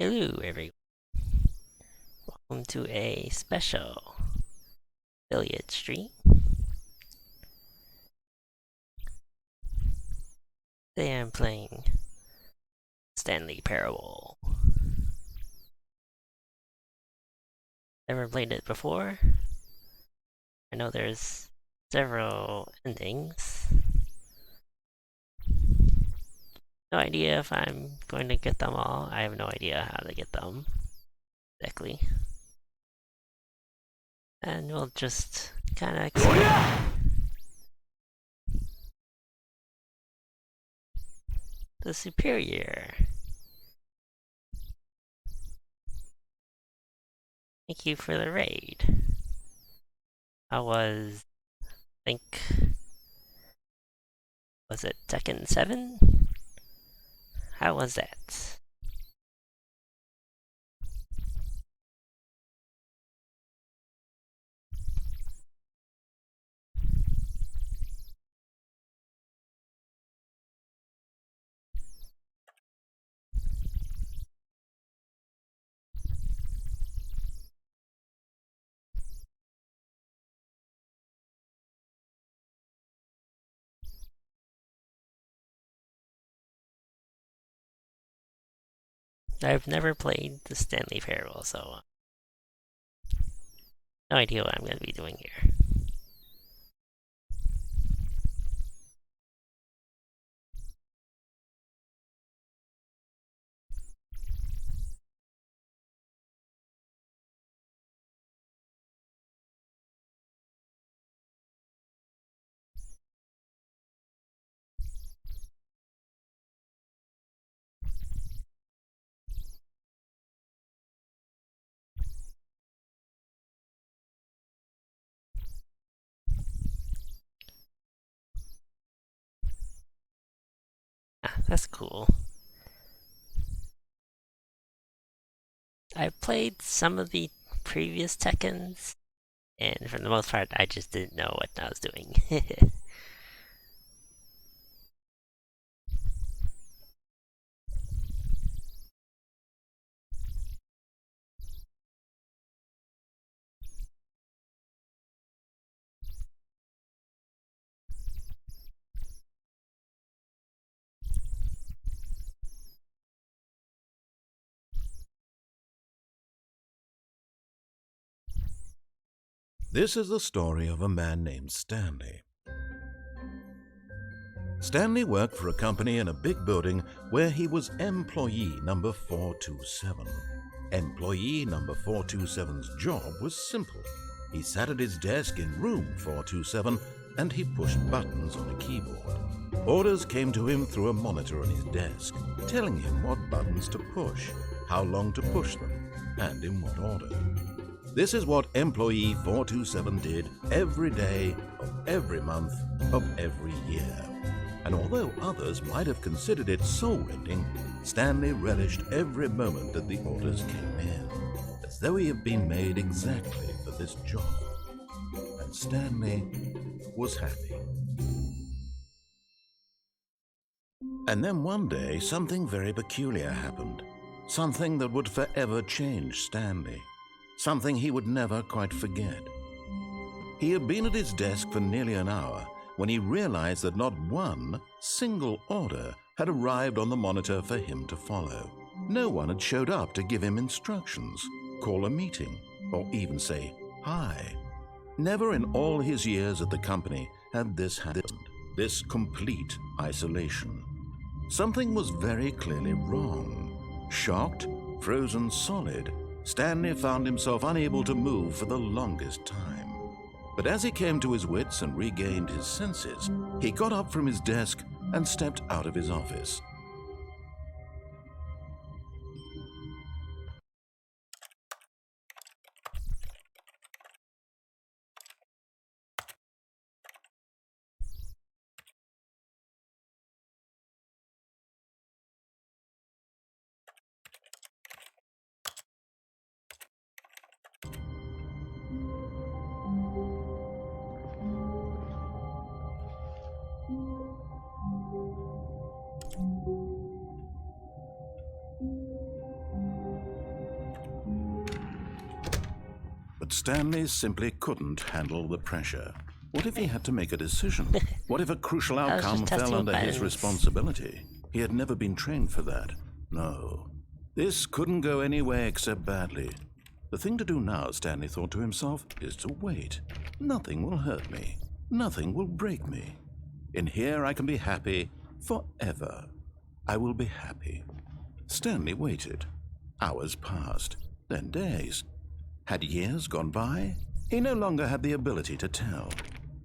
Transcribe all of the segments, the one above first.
Hello, everyone. Welcome to a special affiliate stream. Today I'm playing Stanley Parable. Never played it before. I know there's several endings. No idea if I'm going to get them all. I have no idea how to get them exactly. And we'll just kind of explore. The Superior. Thank you for the raid. I think, was it Tekken 7? How was that? I've never played the Stanley Parable, so no idea what I'm going to be doing here. Ah, that's cool. I played some of the previous Tekkens, and for the most part, I just didn't know what I was doing. This is the story of a man named Stanley. Stanley worked for a company in a big building where he was employee number 427. Employee number 427's job was simple. He sat at his desk in room 427 and he pushed buttons on a keyboard. Orders came to him through a monitor on his desk, telling him what buttons to push, how long to push them, and in what order. This is what employee 427 did every day of every month of every year. And although others might have considered it soul-rending, Stanley relished every moment that the orders came in, as though he had been made exactly for this job. And Stanley was happy. And then one day, something very peculiar happened. Something that would forever change Stanley. Something he would never quite forget. He had been at his desk for nearly an hour when he realized that not one single order had arrived on the monitor for him to follow. No one had showed up to give him instructions, call a meeting, or even say hi. Never in all his years at the company had this happened, this complete isolation. Something was very clearly wrong. Shocked, frozen solid, Stanley found himself unable to move for the longest time. But as he came to his wits and regained his senses, he got up from his desk and stepped out of his office. But Stanley simply couldn't handle the pressure. What if he had to make a decision? What if a crucial I was outcome just fell testing under his buttons. responsibility? He had never been trained for that. No. This couldn't go any way except badly. The thing to do now, Stanley thought to himself, is to wait. Nothing will hurt me. Nothing will break me. In here I can be happy forever. I will be happy. Stanley waited. Hours passed, then days. Had years gone by? He no longer had the ability to tell.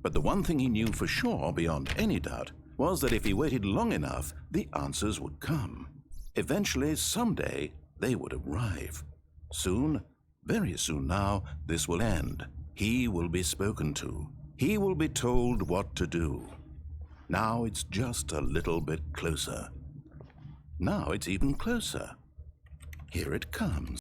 But the one thing he knew for sure, beyond any doubt, was that if he waited long enough, the answers would come. Eventually, someday, they would arrive. Soon, very soon now, this will end. He will be spoken to. He will be told what to do. Now it's just a little bit closer. Now it's even closer. Here it comes.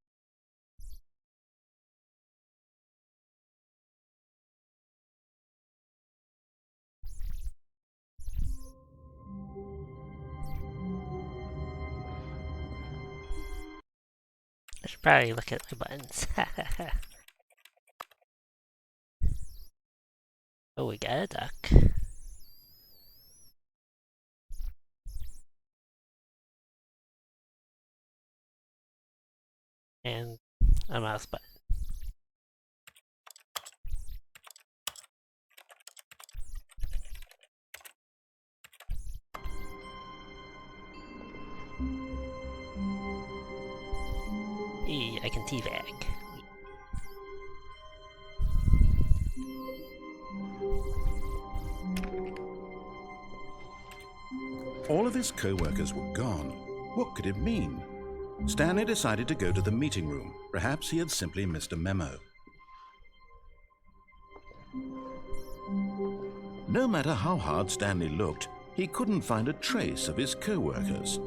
I should probably look at my buttons. Oh, we got a duck. And a mouse button. I can teabag. All of his co-workers were gone. What could it mean? Stanley decided to go to the meeting room. Perhaps he had simply missed a memo. No matter how hard Stanley looked, he couldn't find a trace of his co-workers.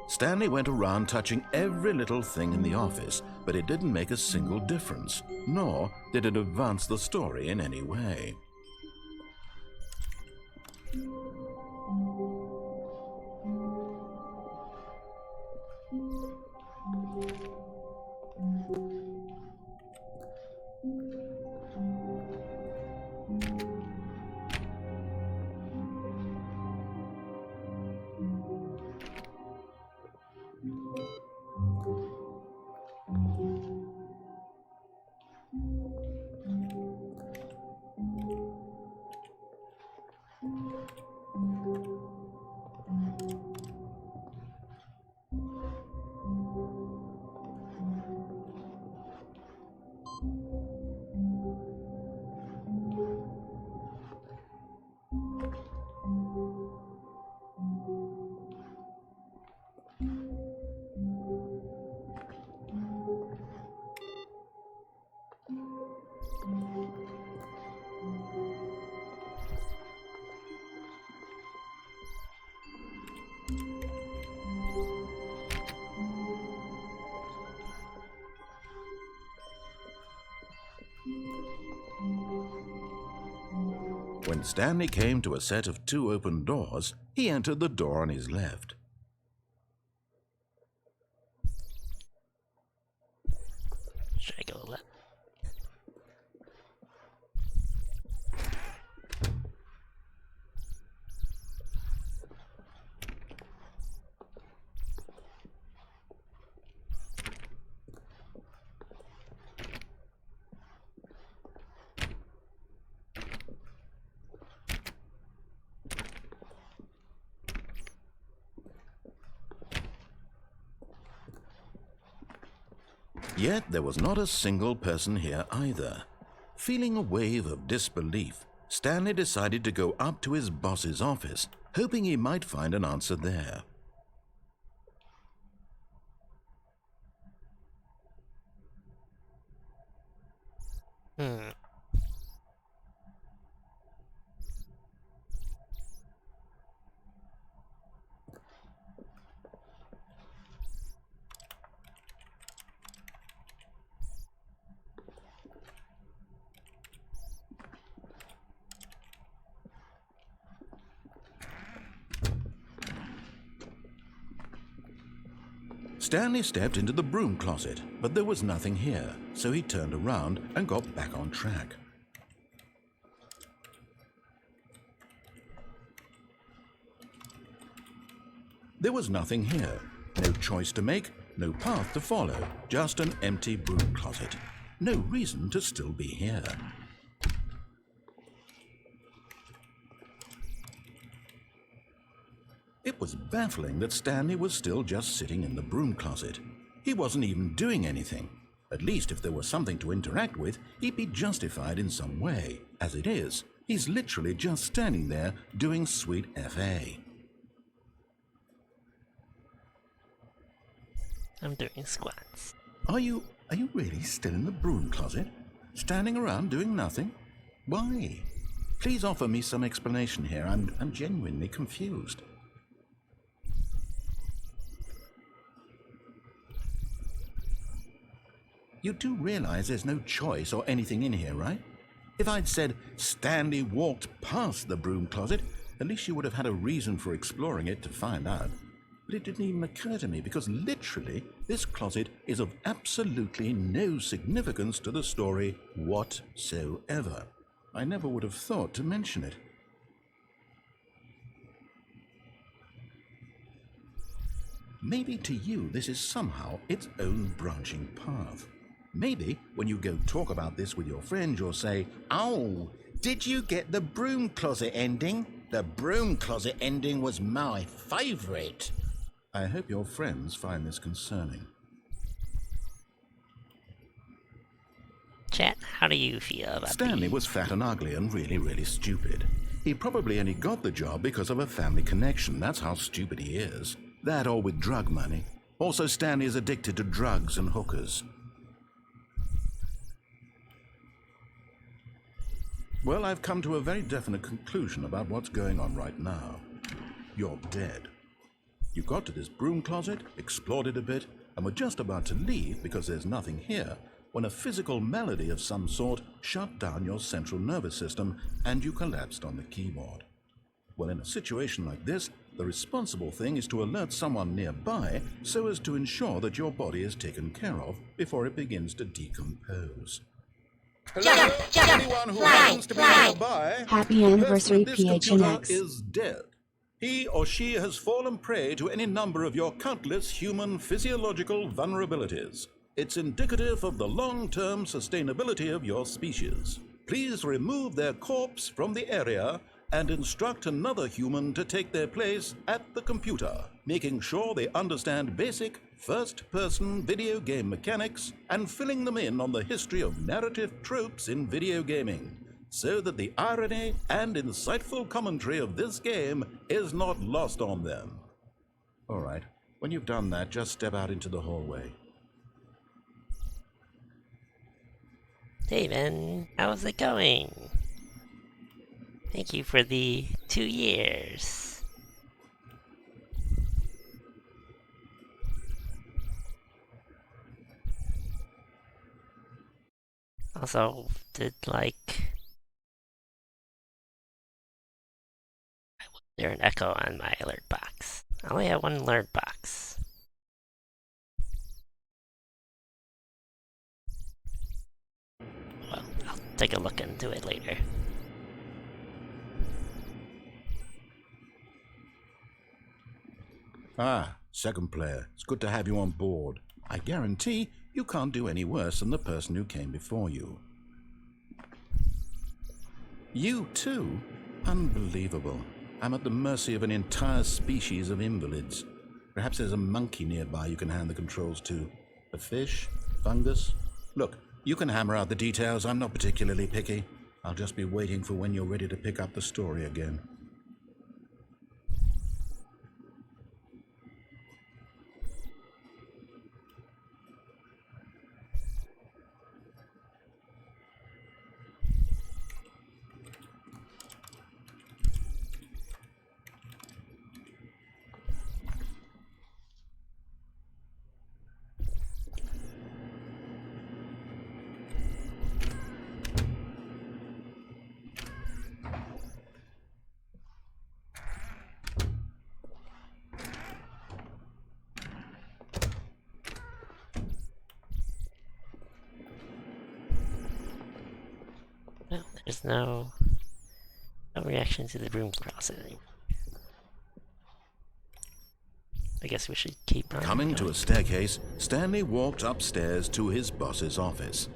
Stanley went around touching every little thing in the office, but it didn't make a single difference, nor did it advance the story in any way. When Stanley came to a set of 2 open doors, he entered the door on his left. Should I go left? Yet there was not a single person here either. Feeling a wave of disbelief, Stanley decided to go up to his boss's office, hoping he might find an answer there. Stanley stepped into the broom closet, but there was nothing here, so he turned around and got back on track. There was nothing here. No choice to make, no path to follow, just an empty broom closet. No reason to still be here. It was baffling that Stanley was still just sitting in the broom closet. He wasn't even doing anything. At least if there was something to interact with, he'd be justified in some way. As it is, he's literally just standing there doing sweet FA. I'm doing squats. Are you really still in the broom closet? Standing around doing nothing? Why? Please offer me some explanation here. I'm genuinely confused. You do realize there's no choice or anything in here, right? If I'd said Stanley walked past the broom closet, at least you would have had a reason for exploring it to find out. But it didn't even occur to me because literally this closet is of absolutely no significance to the story whatsoever. I never would have thought to mention it. Maybe to you this is somehow its own branching path. Maybe when you go talk about this with your friends, you'll say, "Oh, did you get the broom closet ending? The broom closet ending was my favorite." I hope your friends find this concerning. Chat, how do you feel about Stanley was fat and ugly and really, really stupid. He probably only got the job because of a family connection. That's how stupid he is. That or with drug money. Also, Stanley is addicted to drugs and hookers. Well, I've come to a very definite conclusion about what's going on right now. You're dead. You got to this broom closet, explored it a bit, and were just about to leave because there's nothing here, when a physical malady of some sort shut down your central nervous system and you collapsed on the keyboard. Well, in a situation like this, the responsible thing is to alert someone nearby so as to ensure that your body is taken care of before it begins to decompose. Hello, anyone who happens to be nearby. Happy anniversary, PHNX. Is dead. He or she has fallen prey to any number of your countless human physiological vulnerabilities. It's indicative of the long-term sustainability of your species. Please remove their corpse from the area and instruct another human to take their place at the computer, making sure they understand basic first-person video game mechanics and filling them in on the history of narrative tropes in video gaming, so that the irony and insightful commentary of this game is not lost on them. All right, when you've done that, just step out into the hallway. Hey man, how's it going? Thank you for the 2 years. Also, did there an echo on my alert box? I only have one alert box. Well, I'll take a look into it later. Ah, second player. It's good to have you on board. I guarantee you can't do any worse than the person who came before you. You too? Unbelievable. I'm at the mercy of an entire species of invalids. Perhaps there's a monkey nearby you can hand the controls to. A fish? Fungus? Look, you can hammer out the details. I'm not particularly picky. I'll just be waiting for when you're ready to pick up the story again. There's no reaction to the broom crossing. I guess we should keep on Coming to going. a staircase, Stanley walked upstairs to his boss's office.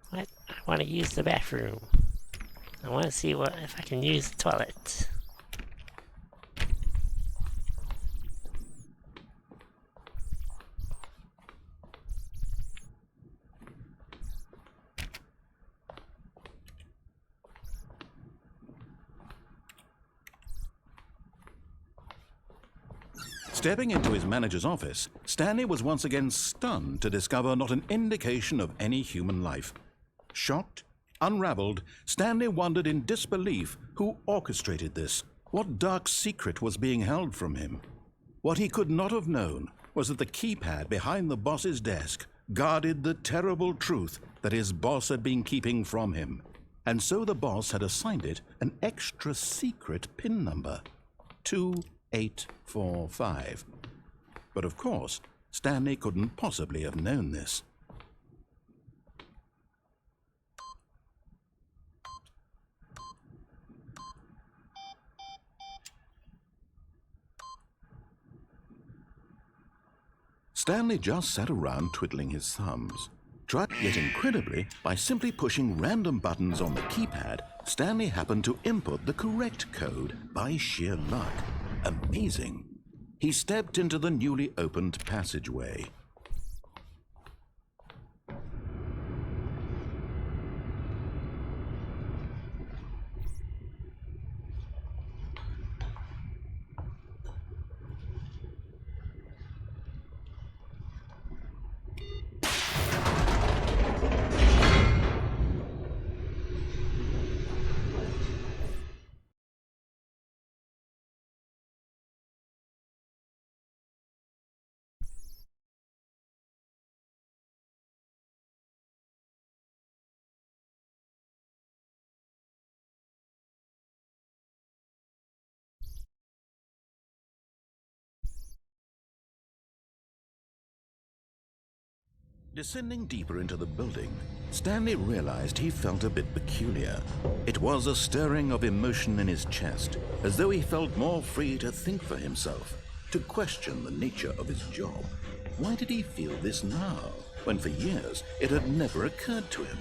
What? I want to use the bathroom. I want to see if I can use the toilet. Stepping into his manager's office, Stanley was once again stunned to discover not an indication of any human life. Shocked, unraveled, Stanley wondered in disbelief who orchestrated this, what dark secret was being held from him. What he could not have known was that the keypad behind the boss's desk guarded the terrible truth that his boss had been keeping from him. And so the boss had assigned it an extra secret PIN number, 2845. But of course, Stanley couldn't possibly have known this. Stanley just sat around twiddling his thumbs. Yet incredibly, by simply pushing random buttons on the keypad, Stanley happened to input the correct code by sheer luck. Amazing. He stepped into the newly opened passageway. Descending deeper into the building, Stanley realized he felt a bit peculiar. It was a stirring of emotion in his chest, as though he felt more free to think for himself, to question the nature of his job. Why did he feel this now, when for years it had never occurred to him?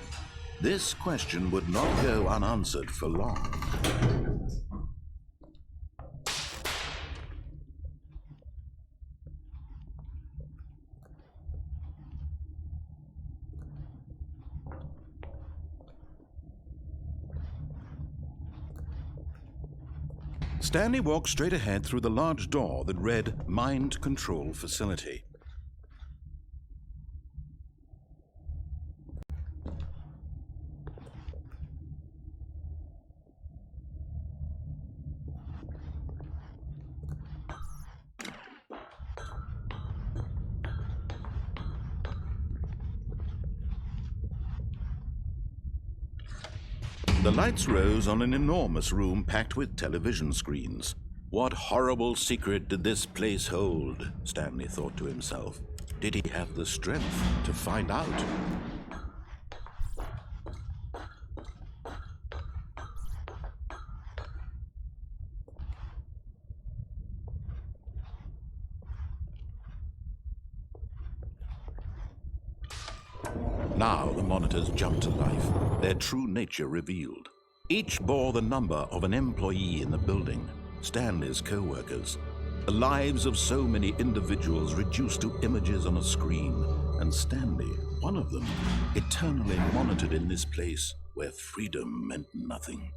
This question would not go unanswered for long. Stanley walked straight ahead through the large door that read Mind Control Facility. The lights rose on an enormous room packed with television screens. What horrible secret did this place hold? Stanley thought to himself. Did he have the strength to find out? Now the monitors jumped to life, their true nature revealed. Each bore the number of an employee in the building, Stanley's co-workers. The lives of so many individuals reduced to images on a screen, and Stanley, one of them, eternally monitored in this place where freedom meant nothing.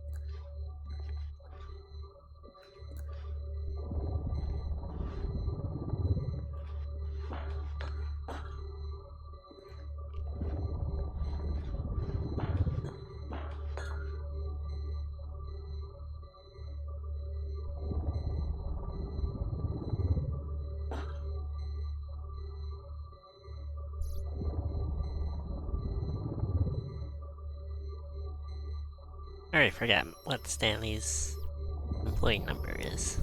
I already forgot what Stanley's employee number is.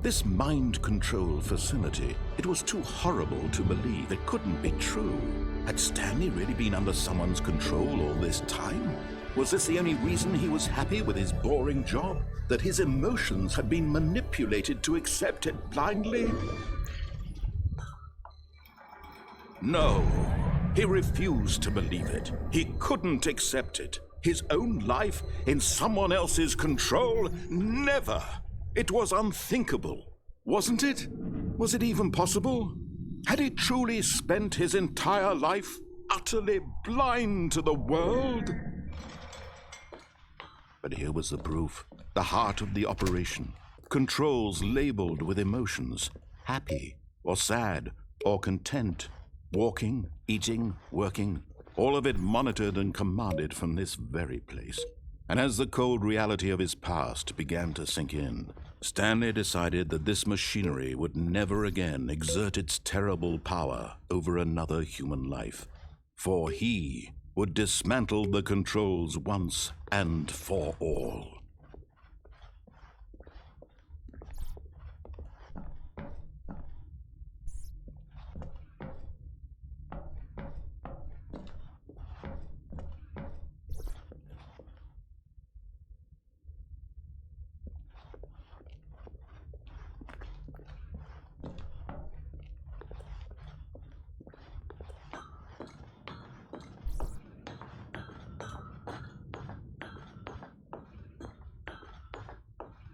This mind control facility, it was too horrible to believe. It couldn't be true. Had Stanley really been under someone's control all this time? Was this the only reason he was happy with his boring job? That his emotions had been manipulated to accept it blindly? No, he refused to believe it. He couldn't accept it. His own life in someone else's control? Never! It was unthinkable, wasn't it? Was it even possible? Had he truly spent his entire life utterly blind to the world? But here was the proof, the heart of the operation. Controls labeled with emotions, happy or sad or content, walking, eating, working, all of it monitored and commanded from this very place. And as the cold reality of his past began to sink in, Stanley decided that this machinery would never again exert its terrible power over another human life, for he would dismantle the controls once and for all.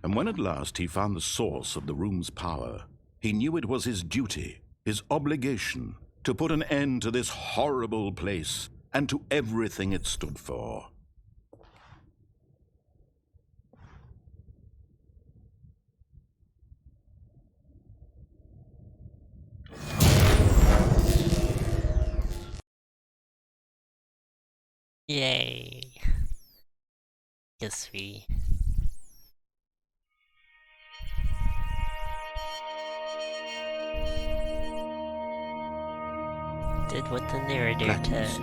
And when at last he found the source of the room's power, he knew it was his duty, his obligation, to put an end to this horrible place and to everything it stood for. Yay. Guess we... did what the narrator Blackness said.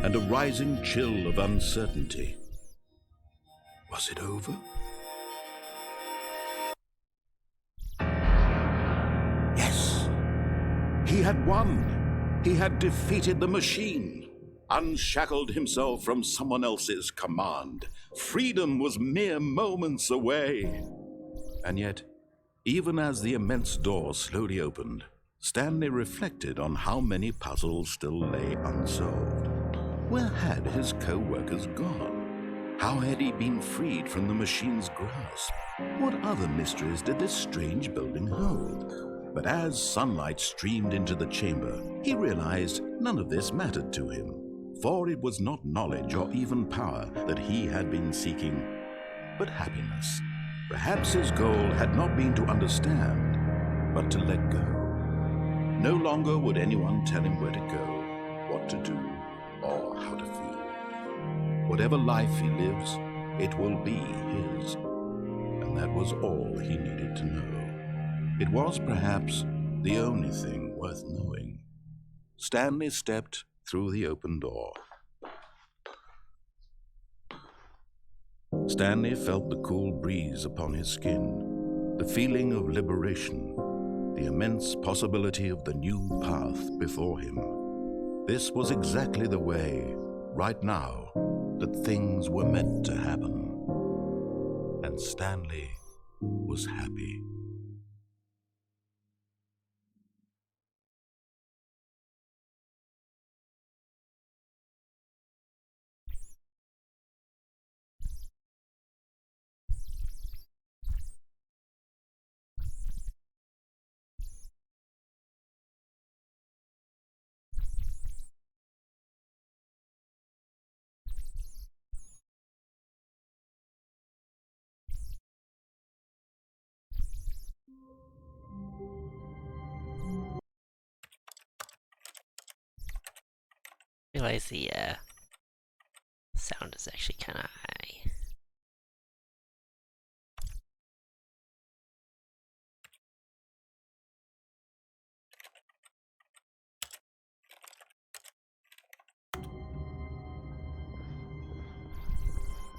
and a rising chill of uncertainty. Was it over? Yes. He had won. He had defeated the machine, unshackled himself from someone else's command. Freedom was mere moments away. And yet, even as the immense door slowly opened, Stanley reflected on how many puzzles still lay unsolved. Where had his co-workers gone? How had he been freed from the machine's grasp? What other mysteries did this strange building hold? But as sunlight streamed into the chamber, he realized none of this mattered to him, for it was not knowledge or even power that he had been seeking, but happiness. Perhaps his goal had not been to understand, but to let go. No longer would anyone tell him where to go, what to do, or how to feel. Whatever life he lives, it will be his. And that was all he needed to know. It was perhaps the only thing worth knowing. Stanley stepped through the open door. Stanley felt the cool breeze upon his skin, the feeling of liberation, the immense possibility of the new path before him. This was exactly the way, right now, that things were meant to happen. And Stanley was happy. realize the sound is actually kind of high.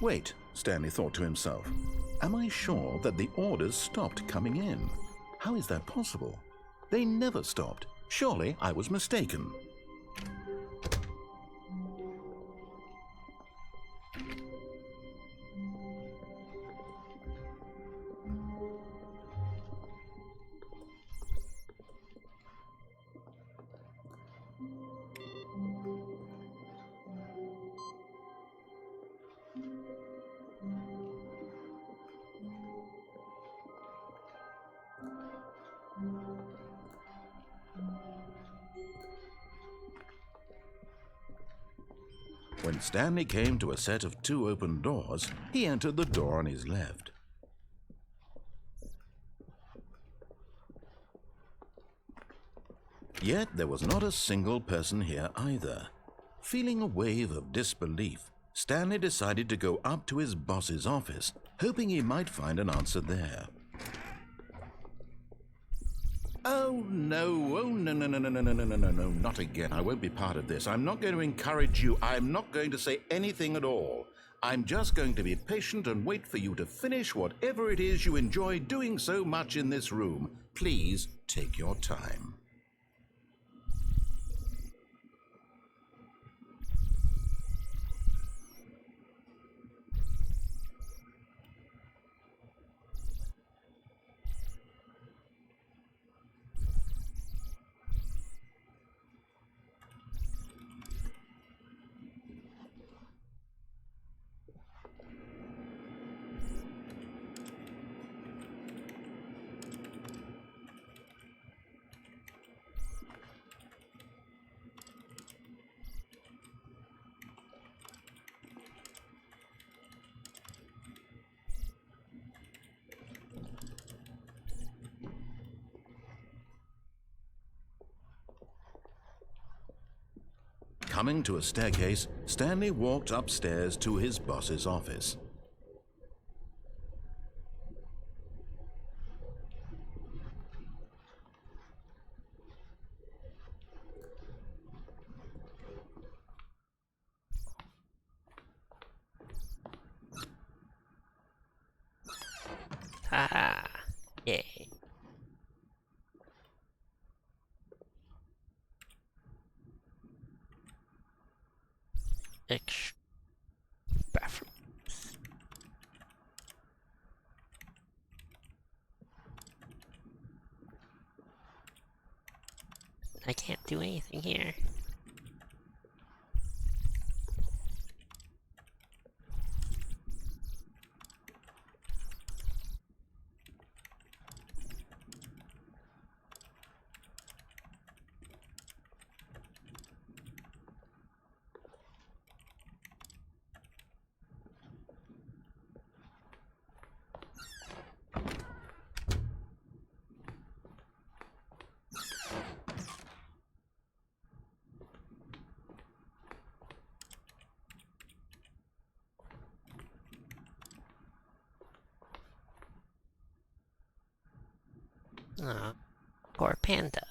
Wait, Stanley thought to himself. Am I sure that the orders stopped coming in? How is that possible? They never stopped. Surely I was mistaken. When Stanley came to a set of 2 open doors, he entered the door on his left. Yet there was not a single person here either. Feeling a wave of disbelief, Stanley decided to go up to his boss's office, hoping he might find an answer there. Oh no, no, not again. I won't be part of this. I'm not going to encourage you. I'm not going to say anything at all. I'm just going to be patient and wait for you to finish whatever it is you enjoy doing so much in this room. Please take your time. Coming to a staircase, Stanley walked upstairs to his boss's office. Haha! Yay! Extra bathroom. I can't do anything here. Aw, poor panda.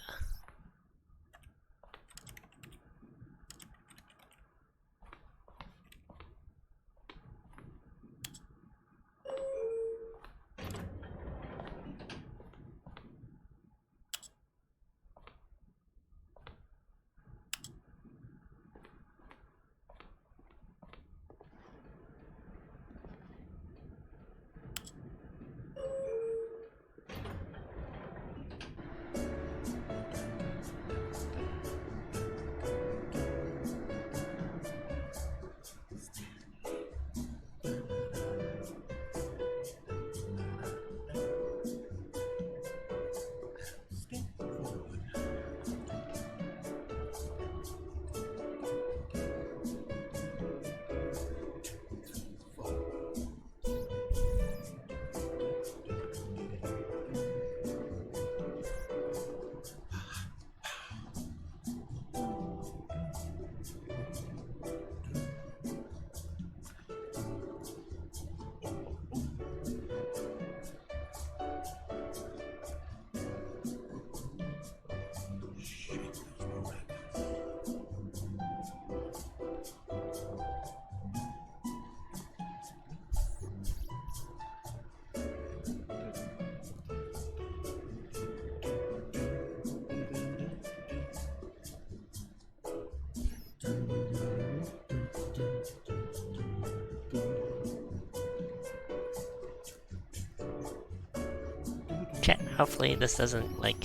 Hopefully this doesn't, like,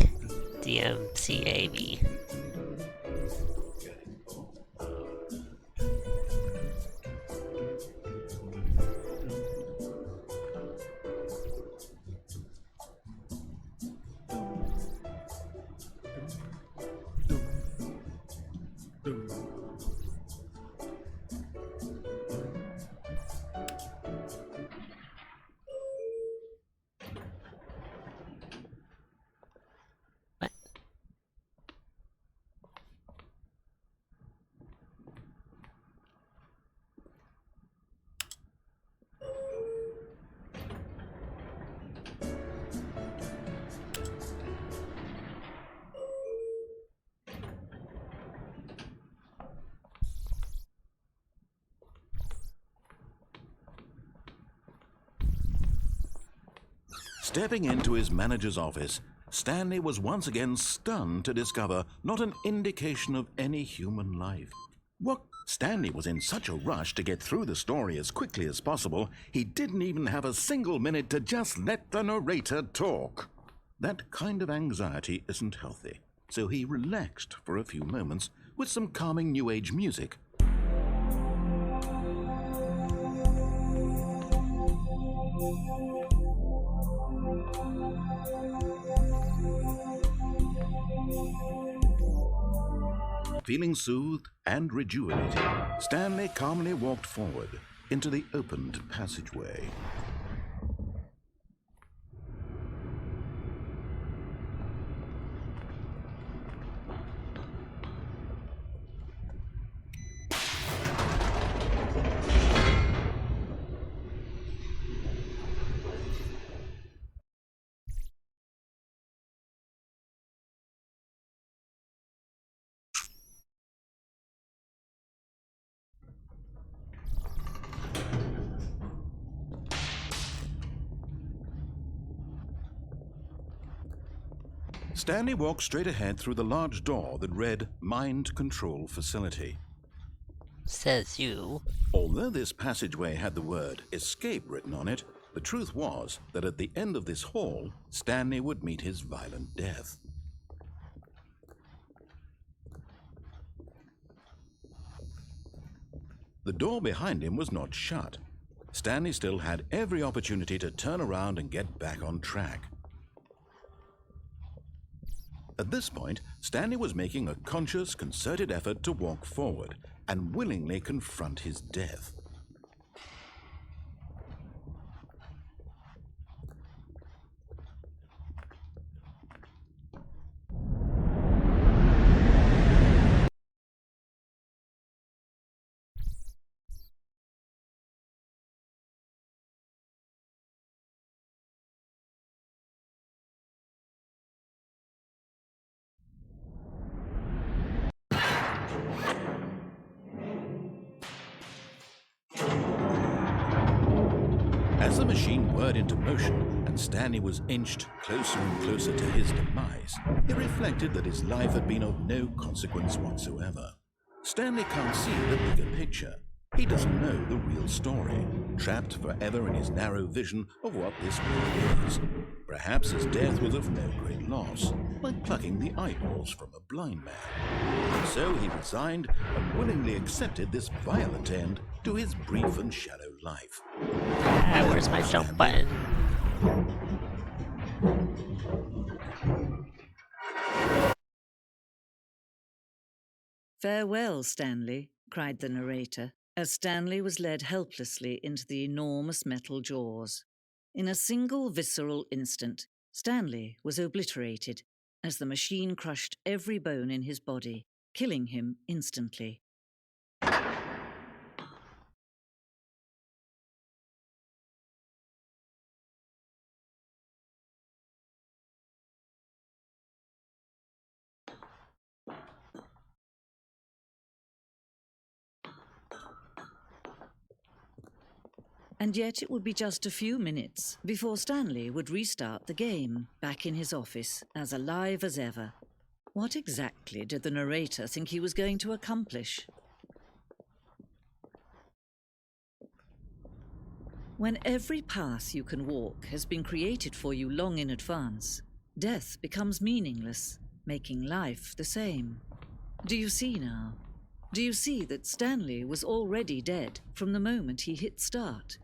DMCA me. What? Stepping into his manager's office, Stanley was once again stunned to discover not an indication of any human life. What? Stanley was in such a rush to get through the story as quickly as possible, he didn't even have a single minute to just let the narrator talk. That kind of anxiety isn't healthy, so he relaxed for a few moments with some calming New Age music. Feeling soothed and rejuvenated, Stanley calmly walked forward into the opened passageway. Stanley walked straight ahead through the large door that read Mind Control Facility. Says you. Although this passageway had the word escape written on it, the truth was that at the end of this hall, Stanley would meet his violent death. The door behind him was not shut. Stanley still had every opportunity to turn around and get back on track. At this point, Stanley was making a conscious, concerted effort to walk forward and willingly confront his death. As the machine whirred into motion and Stanley was inched closer and closer to his demise, he reflected that his life had been of no consequence whatsoever. Stanley can't see the bigger picture. He doesn't know the real story, trapped forever in his narrow vision of what this world is. Perhaps his death was of no great loss, like plucking the eyeballs from a blind man. So he resigned and willingly accepted this violent end to his brief and shallow life. Ah, where's my jump button? "Farewell, Stanley," cried the narrator, as Stanley was led helplessly into the enormous metal jaws. In a single visceral instant, Stanley was obliterated as the machine crushed every bone in his body, killing him instantly. And yet it would be just a few minutes before Stanley would restart the game, back in his office, as alive as ever. What exactly did the narrator think he was going to accomplish? When every path you can walk has been created for you long in advance, Death becomes meaningless, making life the same. Do you see now? Do you see that Stanley was already dead from the moment he hit start?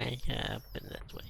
Okay, yeah, been this way.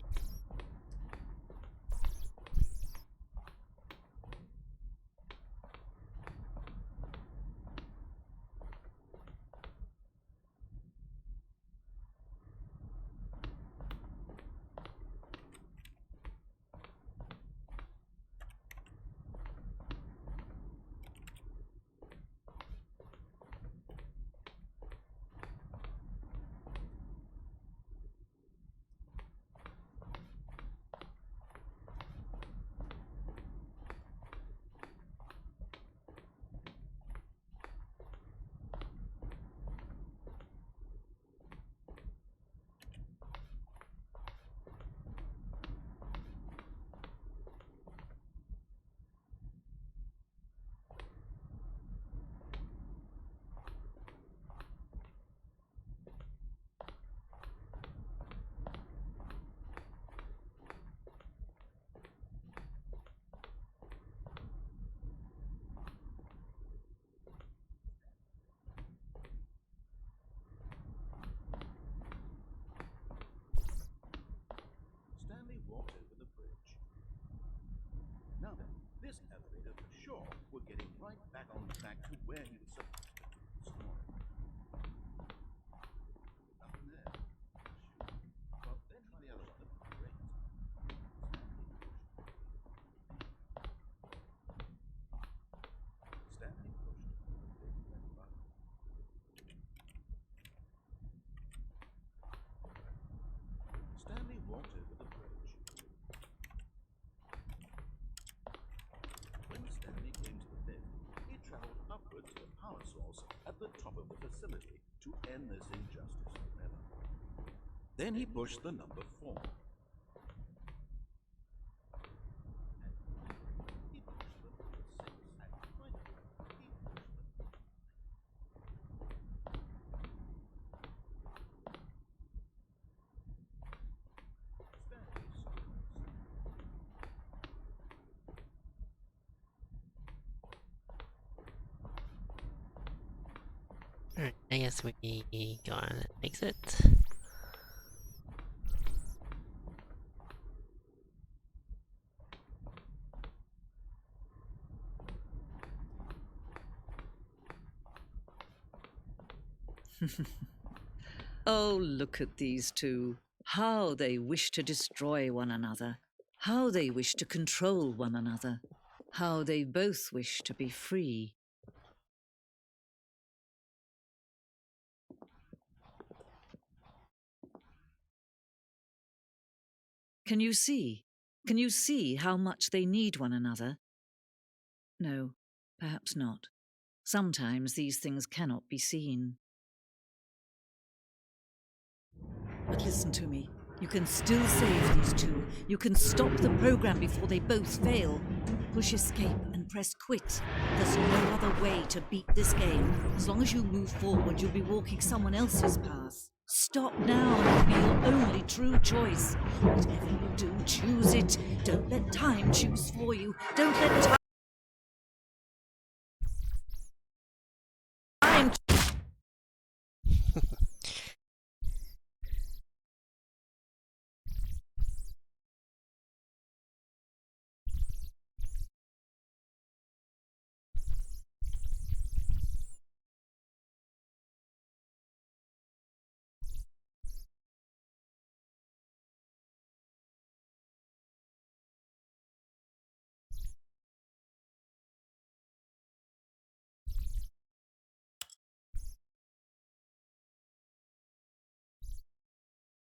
Stanley walked over the bridge. Now then, this elevator for sure will get him right back on track to where he was supposed to do the story. Nothing there. Shoot. Well, then try the other one. Great. Stanley pushed the big red button. Stanley walked over the bridge. When Stanley came to the lift, he traveled upward to the power source at the top of the facility to end this injustice forever. Then he pushed the number 4. And he pushed the number 6. And finally, he pushed the number 9. Stanley stood on the side. Alright, I guess we go on and exit. Oh, look at these two. How they wish to destroy one another. How they wish to control one another. How they both wish to be free. Can you see? Can you see how much they need one another? No, perhaps not. Sometimes these things cannot be seen. But listen to me. You can still save these two. You can stop the program before they both fail. Push escape and press quit. There's no other way to beat this game. As long as you move forward, you'll be walking someone else's path. Stop now and be your only true choice. Whatever you do, choose it. Don't let time choose for you. Don't let time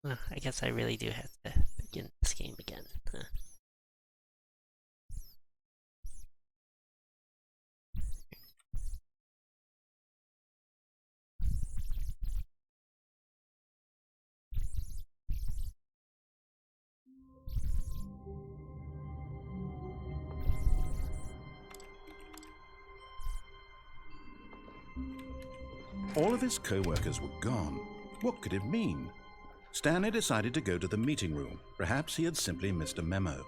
Well, I guess I really do have to begin this game again. Huh. All of his co-workers were gone. What could it mean? Stanley decided to go to the meeting room. Perhaps he had simply missed a memo.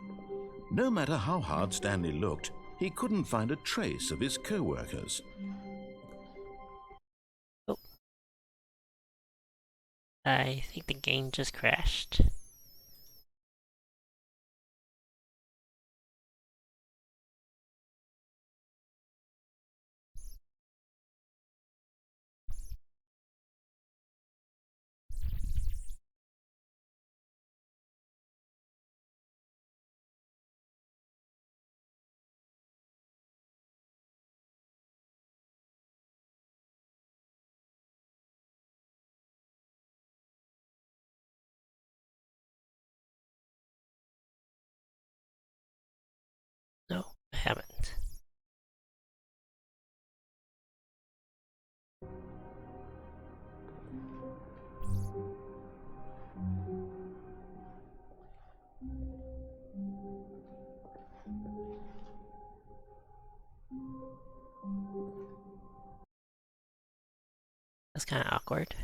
No matter how hard Stanley looked, he couldn't find a trace of his co-workers. Oh. I think the game just crashed. No, I haven't. That's kind of awkward.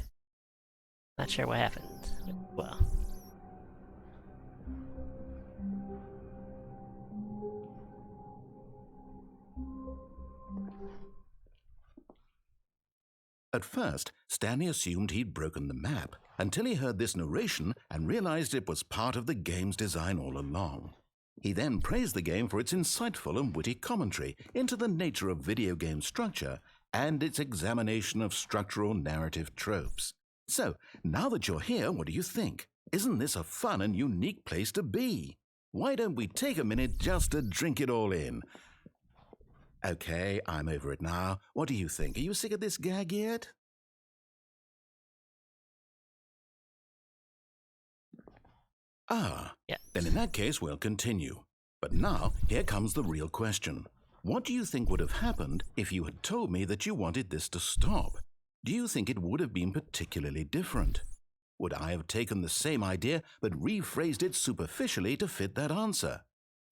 Not sure what happened. Well, At first, Stanley assumed he'd broken the map until he heard this narration and realized it was part of the game's design all along. He then praised the game for its insightful and witty commentary into the nature of video game structure and its examination of structural narrative tropes. So, now that you're here, what do you think? Isn't this a fun and unique place to be? Why don't we take a minute just to drink it all in? Okay, I'm over it now. What do you think? Are you sick of this gag yet? yeah. Then in that case, we'll continue. But now, here comes the real question. What do you think would have happened if you had told me that you wanted this to stop? Do you think it would have been particularly different? Would I have taken the same idea but rephrased it superficially to fit that answer?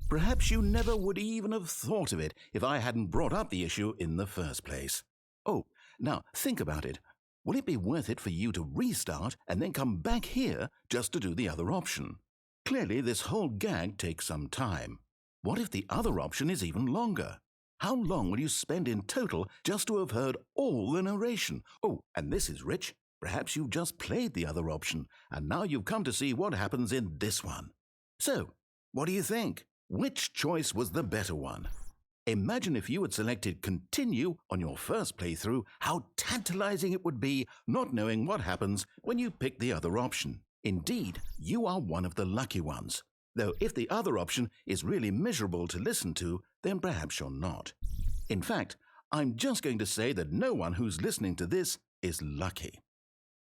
Perhaps you never would even have thought of it if I hadn't brought up the issue in the first place. Oh, now think about it. Will it be worth it for you to restart and then come back here just to do the other option? Clearly, this whole gag takes some time. What if the other option is even longer? How long will you spend in total just to have heard all the narration? Oh, and this is rich. Perhaps you've just played the other option, and now you've come to see what happens in this one. So, what do you think? Which choice was the better one? Imagine if you had selected Continue on your first playthrough, how tantalizing it would be not knowing what happens when you pick the other option. Indeed, you are one of the lucky ones. Though if the other option is really miserable to listen to, then perhaps you're not. In fact, I'm just going to say that no one who's listening to this is lucky.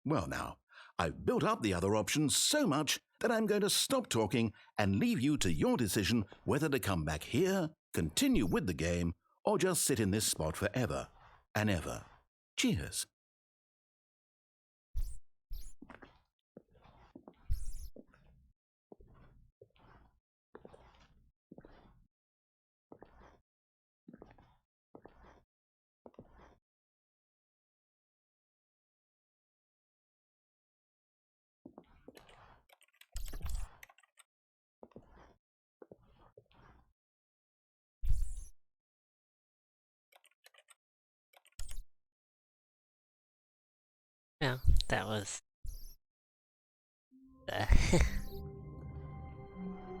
Well now, I've built up the other option so much that I'm going to stop talking and leave you to your decision whether to come back here, continue with the game, or just sit in this spot forever and ever. Cheers. Yeah, that was...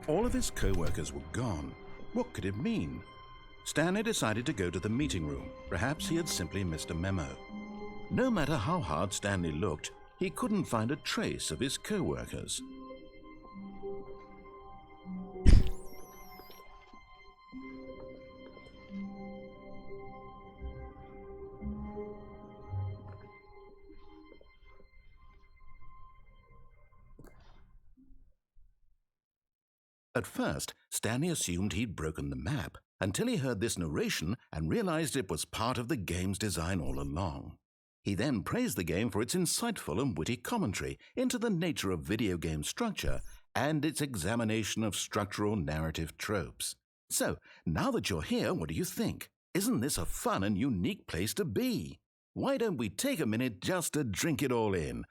All of his co-workers were gone. What could it mean? Stanley decided to go to the meeting room. Perhaps he had simply missed a memo. No matter how hard Stanley looked, he couldn't find a trace of his co-workers. At first, Stanley assumed he'd broken the map until he heard this narration and realized it was part of the game's design all along. He then praised the game for its insightful and witty commentary into the nature of video game structure and its examination of structural narrative tropes. So, now that you're here, what do you think? Isn't this a fun and unique place to be? Why don't we take a minute just to drink it all in?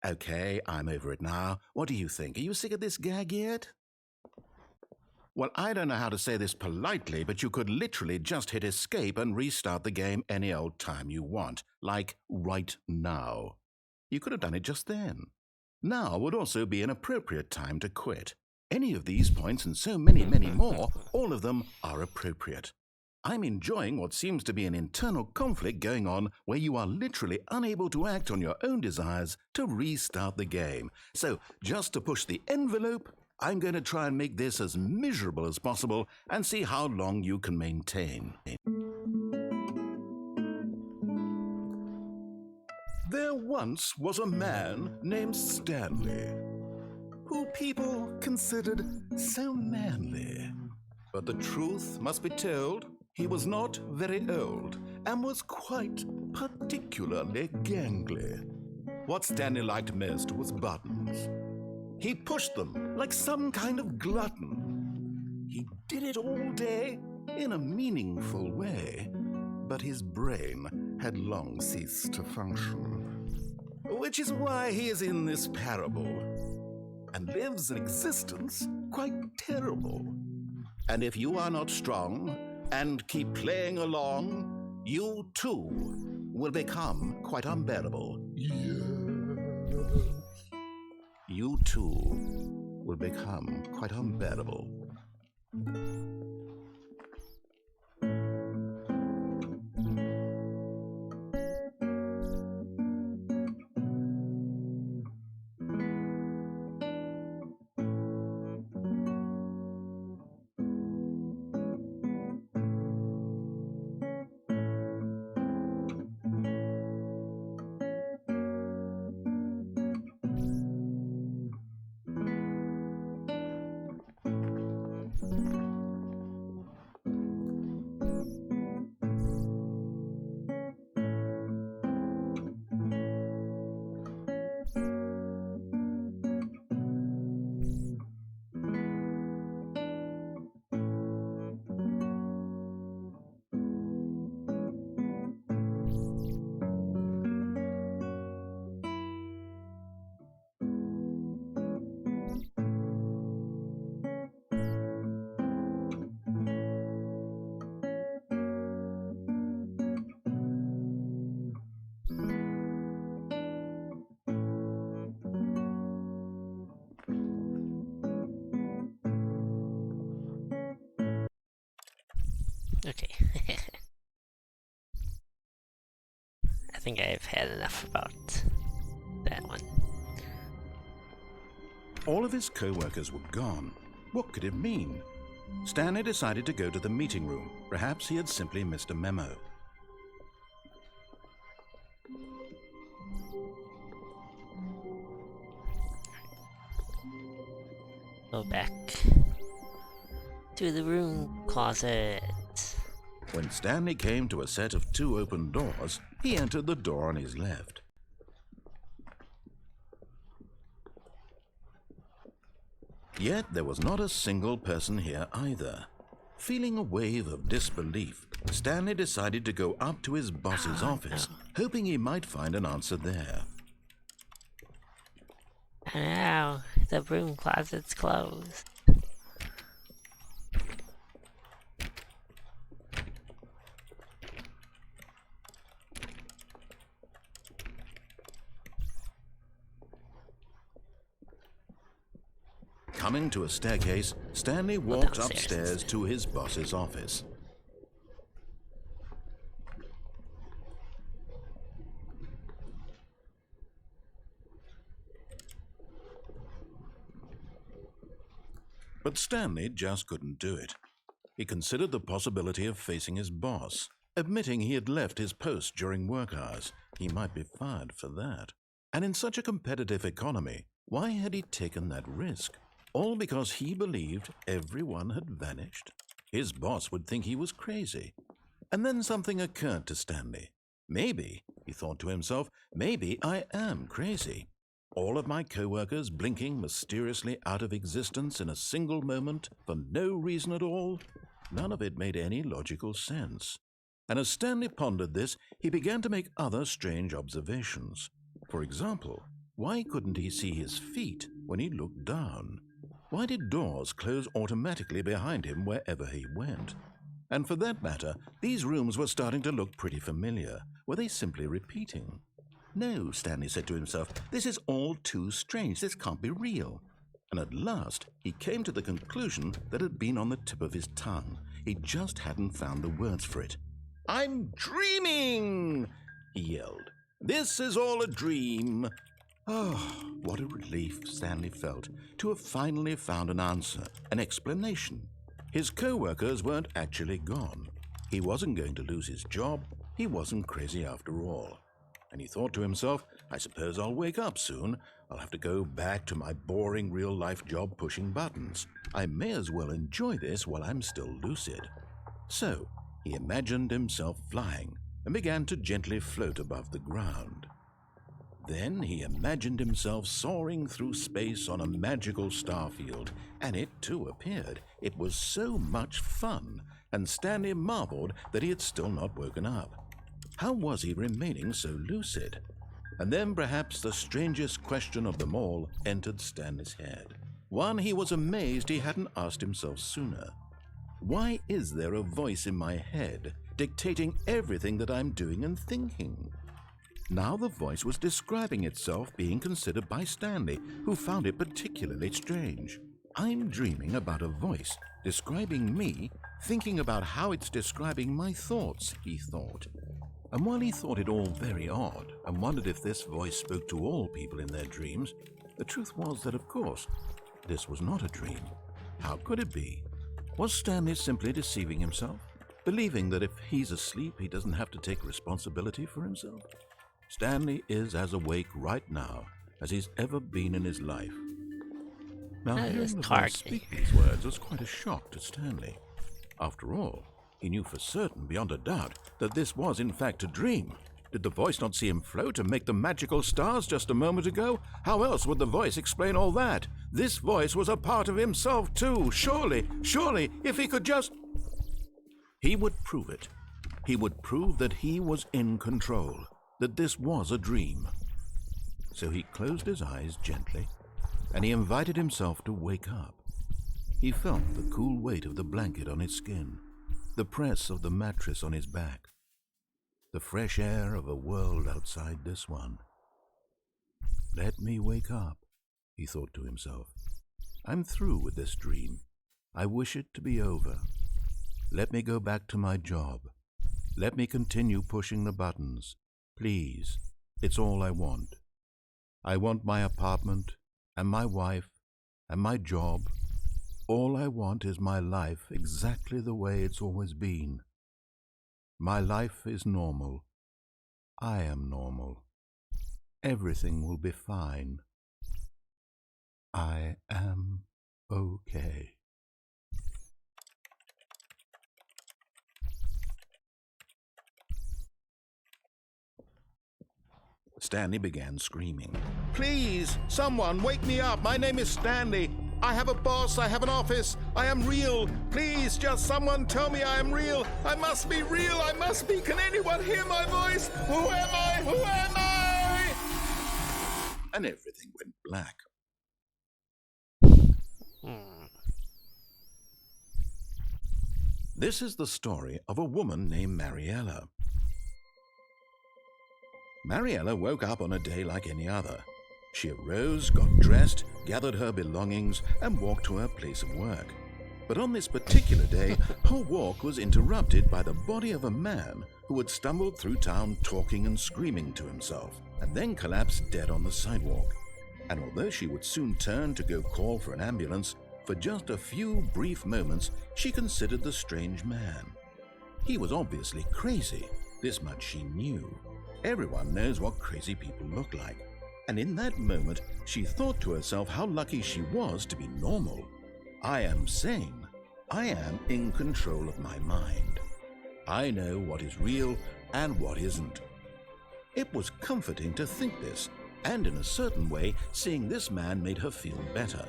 Okay, I'm over it now. What do you think? Are you sick of this gag yet? Well, I don't know how to say this politely, but you could literally just hit escape and restart the game any old time you want, like right now. You could have done it just then. Now would also be an appropriate time to quit. Any of these points and so many, many more, all of them are appropriate. I'm enjoying what seems to be an internal conflict going on where you are literally unable to act on your own desires to restart the game. So, just to push the envelope, I'm going to try and make this as miserable as possible and see how long you can maintain. There once was a man named Stanley, who people considered so manly. But the truth must be told, he was not very old and was quite particularly gangly. What Stanley liked most was buttons. He pushed them like some kind of glutton. He did it all day in a meaningful way, but his brain had long ceased to function. Which is why he is in this parable and lives an existence quite terrible. And if you are not strong and keep playing along, you too will become quite unbearable. Yes. You too will become quite unbearable. Okay. I think I've had enough about that one. All of his co-workers were gone. What could it mean? Stanley decided to go to the meeting room. Perhaps he had simply missed a memo. Go back to the room closet. When Stanley came to a set of 2 open doors, he entered the door on his left. Yet there was not a single person here either. Feeling a wave of disbelief, Stanley decided to go up to his boss's office, hoping he might find an answer there. Now the broom closet's closed. Coming to a staircase, Stanley walked upstairs to his boss's office. But Stanley just couldn't do it. He considered the possibility of facing his boss, admitting he had left his post during work hours. He might be fired for that. And in such a competitive economy, why had he taken that risk? All because he believed everyone had vanished? His boss would think he was crazy. And then something occurred to Stanley. Maybe, he thought to himself, maybe I am crazy. All of my co-workers blinking mysteriously out of existence in a single moment for no reason at all? None of it made any logical sense. And as Stanley pondered this, he began to make other strange observations. For example, why couldn't he see his feet when he looked down? Why did doors close automatically behind him wherever he went? And for that matter, these rooms were starting to look pretty familiar. Were they simply repeating? No, Stanley said to himself, this is all too strange. This can't be real. And at last, he came to the conclusion that had been on the tip of his tongue. He just hadn't found the words for it. I'm dreaming, he yelled. This is all a dream. Oh, what a relief Stanley felt to have finally found an answer, an explanation. His co-workers weren't actually gone. He wasn't going to lose his job. He wasn't crazy after all. And he thought to himself, I suppose I'll wake up soon. I'll have to go back to my boring real-life job pushing buttons. I may as well enjoy this while I'm still lucid. So he imagined himself flying and began to gently float above the ground. Then he imagined himself soaring through space on a magical starfield, and it too appeared. It was so much fun, and Stanley marveled that he had still not woken up. How was he remaining so lucid? And then perhaps the strangest question of them all entered Stanley's head. One he was amazed he hadn't asked himself sooner. Why is there a voice in my head dictating everything that I'm doing and thinking? Now the voice was describing itself being considered by Stanley, who found it particularly strange. I'm dreaming about a voice describing me, thinking about how it's describing my thoughts, he thought. And while he thought it all very odd and wondered if this voice spoke to all people in their dreams, the truth was that, of course, this was not a dream. How could it be? Was Stanley simply deceiving himself, believing that if he's asleep he doesn't have to take responsibility for himself? Stanley is as awake right now as he's ever been in his life. Now, hearing the voice speak these words was quite a shock to Stanley. After all, he knew for certain, beyond a doubt, that this was in fact a dream. Did the voice not see him float and make the magical stars just a moment ago? How else would the voice explain all that? This voice was a part of himself too. Surely, if he could just... He would prove it. He would prove that he was in control, that this was a dream. So he closed his eyes gently, and he invited himself to wake up. He felt the cool weight of the blanket on his skin, the press of the mattress on his back, the fresh air of a world outside this one. Let me wake up, he thought to himself. I'm through with this dream. I wish it to be over. Let me go back to my job. Let me continue pushing the buttons. Please, it's all I want. I want my apartment and my wife and my job. All I want is my life exactly the way it's always been. My life is normal. I am normal. Everything will be fine. I am okay. Stanley began screaming. Please, someone, wake me up. My name is Stanley. I have a boss. I have an office. I am real. Please, just someone tell me I am real. I must be real. I must be. Can anyone hear my voice? Who am I? Who am I? And everything went black. This is the story of a woman named Mariella. Mariella woke up on a day like any other. She arose, got dressed, gathered her belongings, and walked to her place of work. But on this particular day, her walk was interrupted by the body of a man who had stumbled through town talking and screaming to himself, and then collapsed dead on the sidewalk. And although she would soon turn to go call for an ambulance, for just a few brief moments she considered the strange man. He was obviously crazy, this much she knew. Everyone knows what crazy people look like. And in that moment, she thought to herself how lucky she was to be normal. I am sane. I am in control of my mind. I know what is real and what isn't. It was comforting to think this, and in a certain way, seeing this man made her feel better.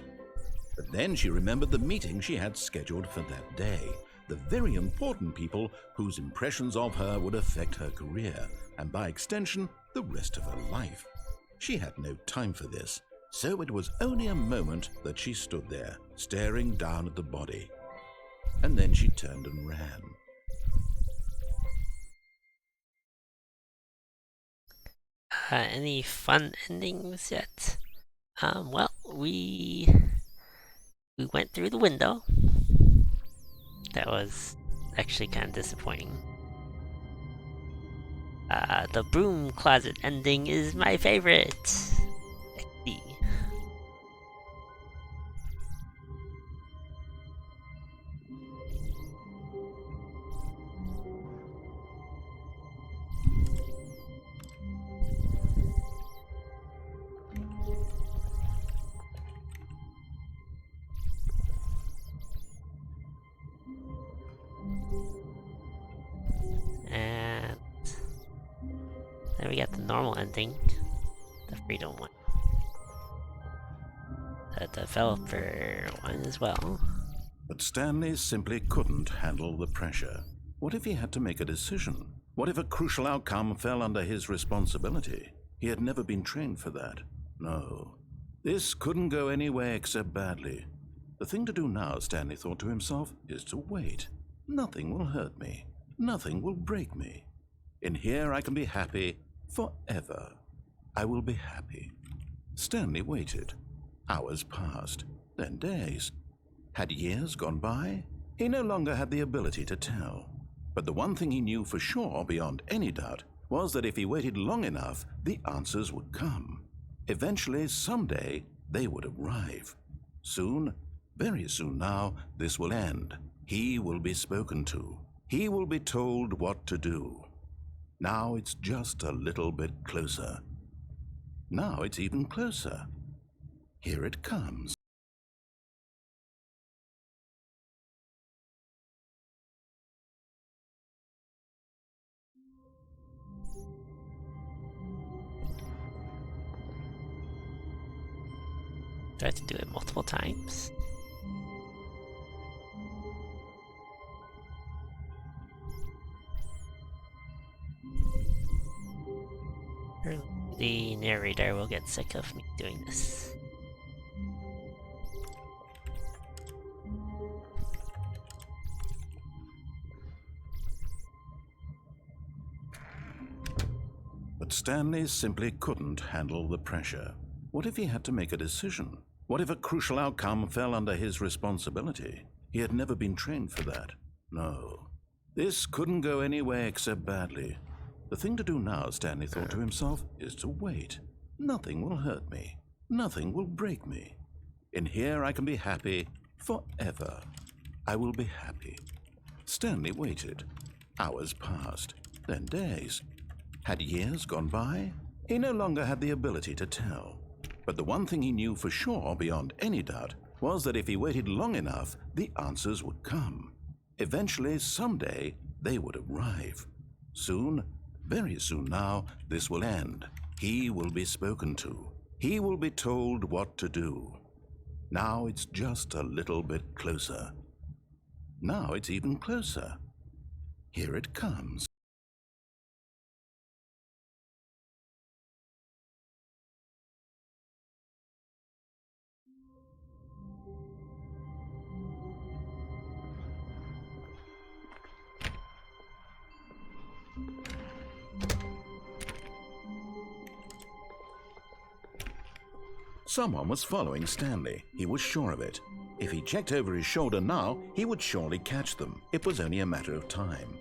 But then she remembered the meeting she had scheduled for that day, the very important people whose impressions of her would affect her career, and by extension, the rest of her life. She had no time for this, so it was only a moment that she stood there, staring down at the body. And then she turned and ran. Any fun endings yet? Well, we went through the window. That was actually kind of disappointing. The broom closet ending is my favorite. Let's see. And then we got the normal ending, the freedom one, the developer one as well. But Stanley simply couldn't handle the pressure. What if he had to make a decision? What if a crucial outcome fell under his responsibility? He had never been trained for that. No. This couldn't go any way except badly. The thing to do now, Stanley thought to himself, is to wait. Nothing will hurt me. Nothing will break me. In here I can be happy forever. I will be happy. Stanley waited. Hours passed, then days. Had years gone by? He no longer had the ability to tell. But the one thing he knew for sure, beyond any doubt, was that if he waited long enough, the answers would come. Eventually, someday, they would arrive. Soon, very soon now, this will end. He will be spoken to. He will be told what to do. Now it's just a little bit closer. Now it's even closer. Here it comes. Do I have to do it multiple times? Or the narrator will get sick of me doing this. But Stanley simply couldn't handle the pressure. What if he had to make a decision? What if a crucial outcome fell under his responsibility? He had never been trained for that. No. This couldn't go any way except badly. The thing to do now, Stanley thought to himself, is to wait. Nothing will hurt me. Nothing will break me. In here I can be happy forever. I will be happy. Stanley waited. Hours passed, then days. Had years gone by? He no longer had the ability to tell. But the one thing he knew for sure, beyond any doubt, was that if he waited long enough, the answers would come. Eventually, someday, they would arrive. Soon, very soon now, this will end. He will be spoken to. He will be told what to do. Now it's just a little bit closer. Now it's even closer. Here it comes. Someone was following Stanley. He was sure of it. If he checked over his shoulder now, he would surely catch them. It was only a matter of time.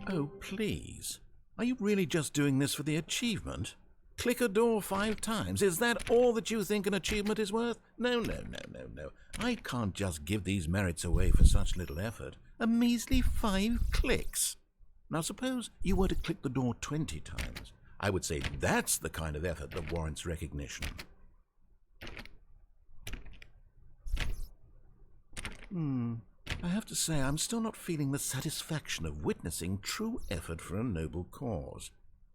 Oh, please. Are you really just doing this for the achievement? Click a door 5 times. Is that all that you think an achievement is worth? No. I can't just give these merits away for such little effort. A measly 5 clicks. Now suppose you were to click the door 20 times. I would say that's the kind of effort that warrants recognition. I have to say I'm still not feeling the satisfaction of witnessing true effort for a noble cause.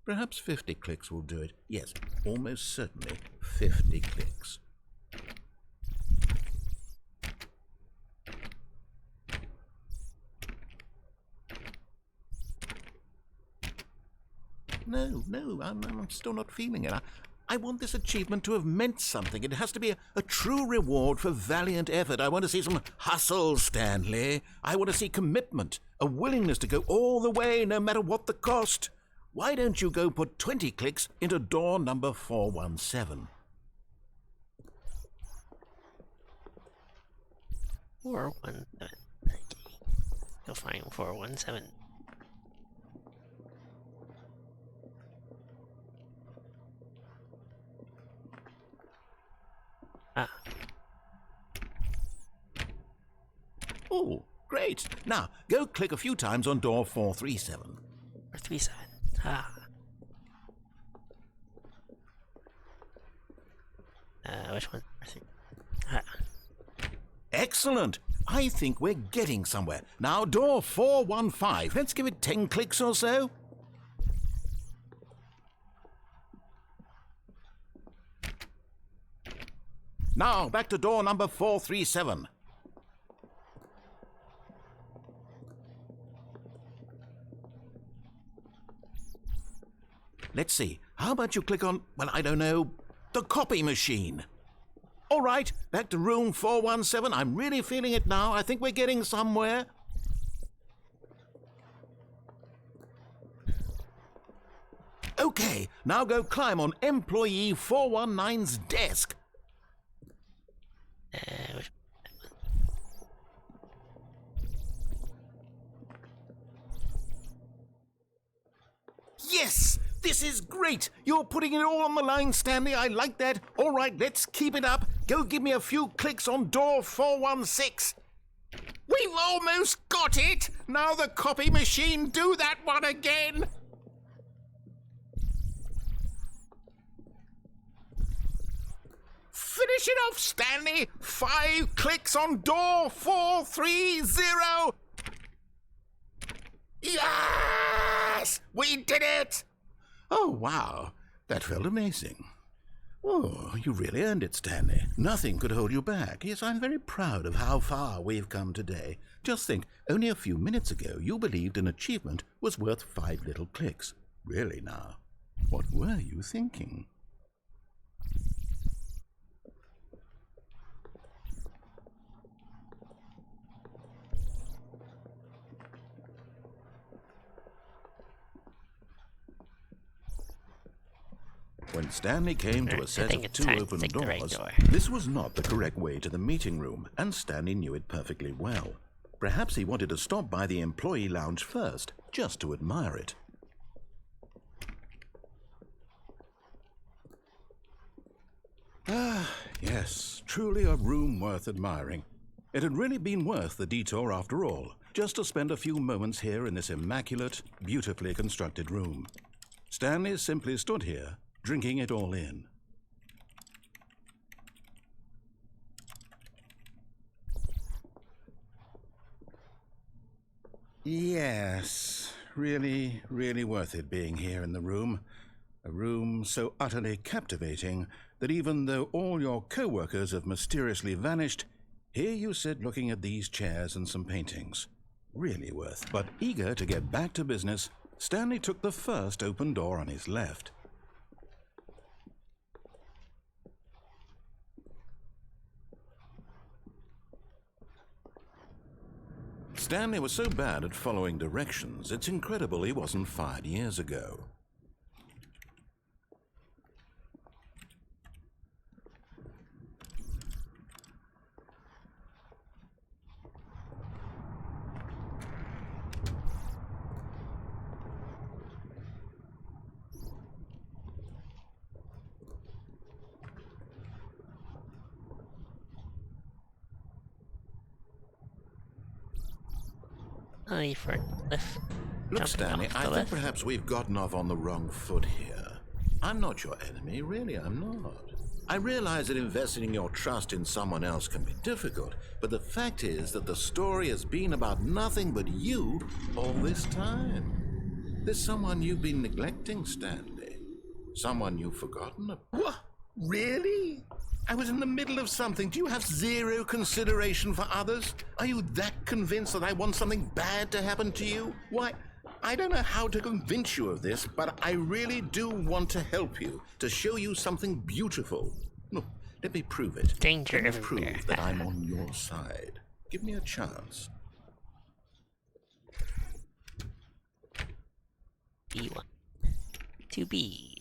Perhaps 50 clicks will do it. Yes, almost certainly 50 clicks. No, I'm still not feeling it. I want this achievement to have meant something. It has to be a true reward for valiant effort. I want to see some hustle, Stanley. I want to see commitment, a willingness to go all the way, no matter what the cost. Why don't you go put 20 clicks into door number 417? 417. Go find 417. Ah. Oh, great. Now, go click a few times on door 437. 437. Ah. Which one? Ah. Excellent. I think we're getting somewhere. Now, door 415. Let's give it 10 clicks or so. Now, back to door number 437. Let's see. How about you click on, well, I don't know, the copy machine? All right, back to room 417. I'm really feeling it now. I think we're getting somewhere. Okay, now go climb on employee 419's desk. Which... Yes! This is great! You're putting it all on the line, Stanley. I like that. All right, let's keep it up. Go give me a few clicks on door 416. We've almost got it! Now the copy machine, do that one again! Finish it off, Stanley! 5 clicks on door 430! Yes! We did it! Oh, wow. That felt amazing. Oh, you really earned it, Stanley. Nothing could hold you back. Yes, I'm very proud of how far we've come today. Just think, only a few minutes ago you believed an achievement was worth 5 little clicks. Really now, what were you thinking? When Stanley came to a set of 2 open doors, this was not the correct way to the meeting room, and Stanley knew it perfectly well. Perhaps he wanted to stop by the employee lounge first, just to admire it. Ah, yes, truly a room worth admiring. It had really been worth the detour after all, just to spend a few moments here in this immaculate, beautifully constructed room. Stanley simply stood here, drinking it all in. Yes, really, really worth it being here in the room. A room so utterly captivating that even though all your co-workers have mysteriously vanished, here you sit looking at these chairs and some paintings. Really worth. But eager to get back to business, Stanley took the first open door on his left. Stanley was so bad at following directions, it's incredible he wasn't fired years ago. Oh, you for lift. Look, Stanley, I think perhaps we've gotten off on the wrong foot here. I'm not your enemy, really, I'm not. I realize that investing your trust in someone else can be difficult, but the fact is that the story has been about nothing but you all this time. There's someone you've been neglecting, Stanley. Someone you've forgotten about. What? Really? I was in the middle of something. Do you have zero consideration for others? Are you that convinced that I want something bad to happen to you? Why, I don't know how to convince you of this, but I really do want to help you, to show you something beautiful. Look, let me prove it. Danger Let me everywhere. prove that I'm on your side. Give me a chance. B1 to B.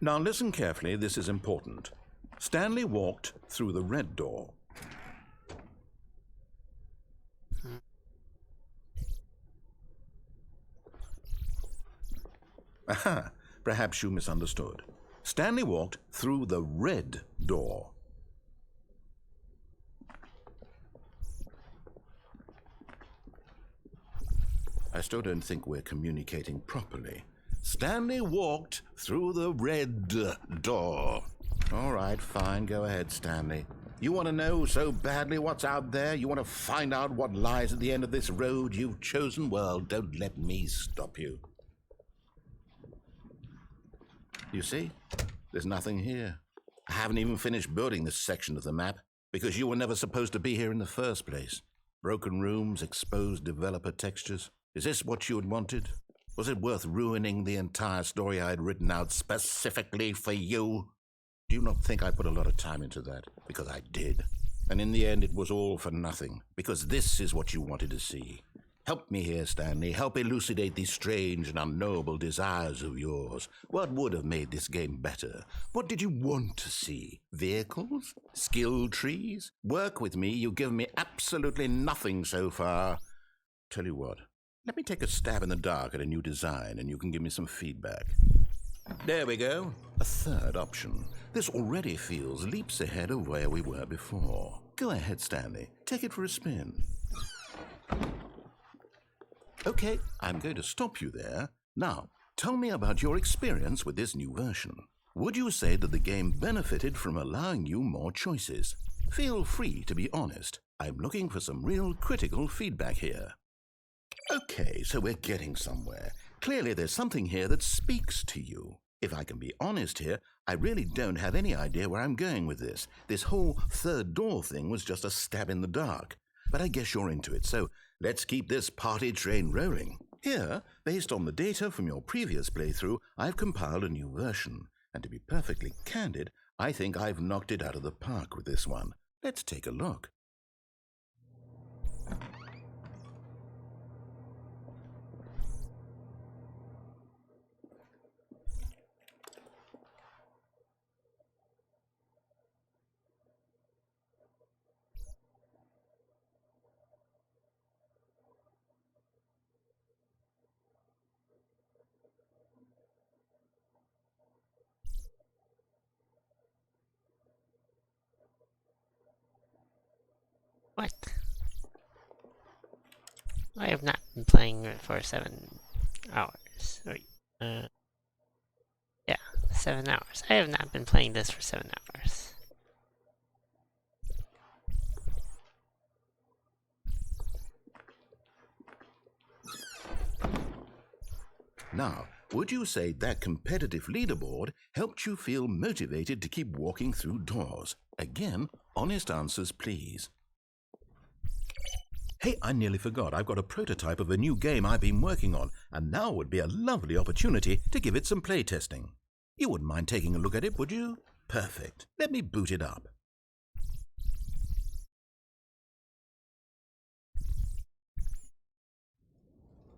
Now listen carefully, this is important. Stanley walked through the red door. Aha, perhaps you misunderstood. Stanley walked through the red door. I still don't think we're communicating properly. Stanley walked through the red door. All right, fine, go ahead, Stanley. You want to know so badly what's out there? You want to find out what lies at the end of this road you've chosen? Well, don't let me stop you. You see? There's nothing here. I haven't even finished building this section of the map because you were never supposed to be here in the first place. Broken rooms, exposed developer textures. Is this what you had wanted? Was it worth ruining the entire story I had written out specifically for you? Do you not think I put a lot of time into that? Because I did. And in the end, it was all for nothing. Because this is what you wanted to see. Help me here, Stanley. Help elucidate these strange and unknowable desires of yours. What would have made this game better? What did you want to see? Vehicles? Skill trees? Work with me. You've given me absolutely nothing so far. Tell you what. Let me take a stab in the dark at a new design and you can give me some feedback. There we go. A third option. This already feels leaps ahead of where we were before. Go ahead, Stanley. Take it for a spin. Okay, I'm going to stop you there. Now, tell me about your experience with this new version. Would you say that the game benefited from allowing you more choices? Feel free to be honest. I'm looking for some real critical feedback here. Okay, so we're getting somewhere. Clearly there's something here that speaks to you. If I can be honest here, I really don't have any idea where I'm going with this. This whole third door thing was just a stab in the dark. But I guess you're into it, so let's keep this party train rolling. Here, based on the data from your previous playthrough, I've compiled a new version. And to be perfectly candid, I think I've knocked it out of the park with this one. Let's take a look. What? I have not been playing it for 7 hours. Wait, yeah, 7 hours. I have not been playing this for 7 hours. Now, would you say that competitive leaderboard helped you feel motivated to keep walking through doors? Again, honest answers, please. Hey, I nearly forgot. I've got a prototype of a new game I've been working on, and now would be a lovely opportunity to give it some playtesting. You wouldn't mind taking a look at it, would you? Perfect. Let me boot it up.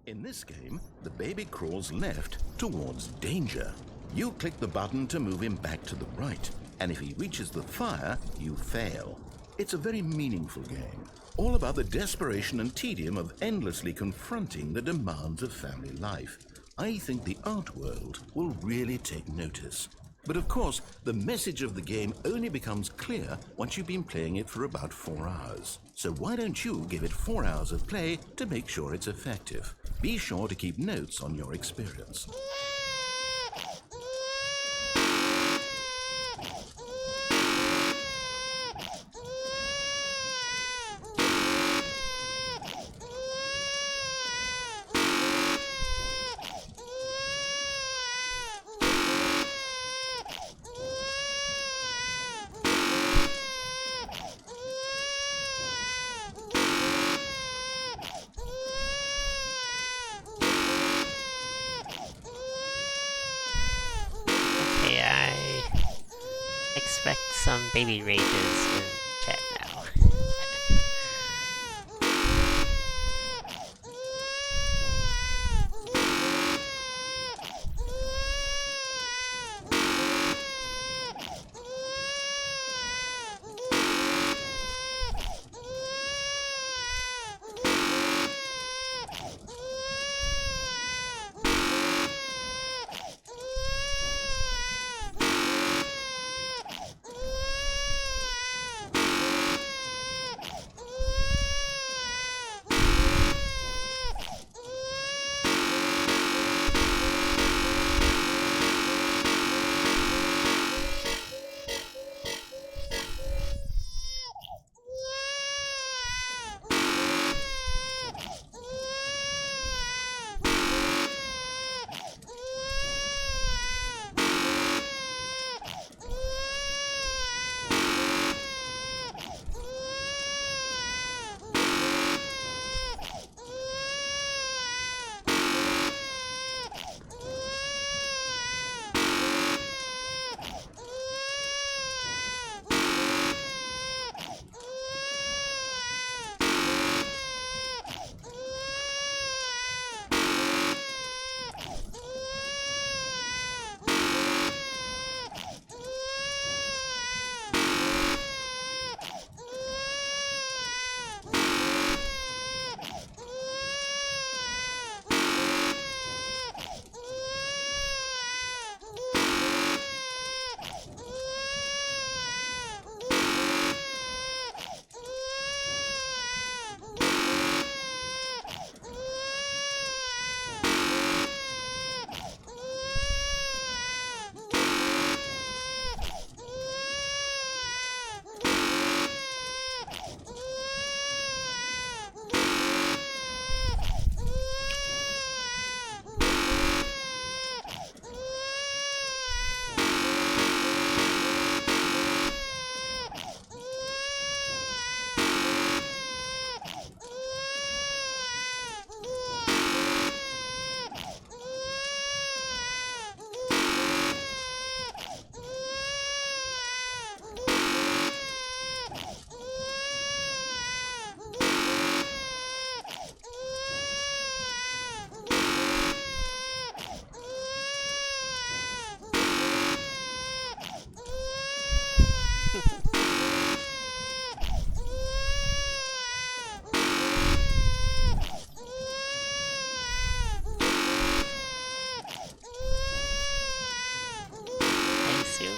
In this game, the baby crawls left towards danger. You click the button to move him back to the right, and if he reaches the fire, you fail. It's a very meaningful game, all about the desperation and tedium of endlessly confronting the demands of family life. I think the art world will really take notice. But of course, the message of the game only becomes clear once you've been playing it for about 4 hours. So why don't you give it 4 hours of play to make sure it's effective? Be sure to keep notes on your experience. some baby rages in chat now.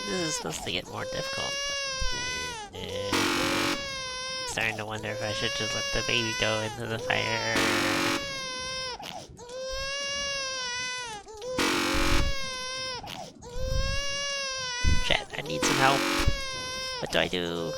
This is supposed to get more difficult, but... starting to wonder if I should just let the baby go into the fire. Chat, I need some help. What do I do?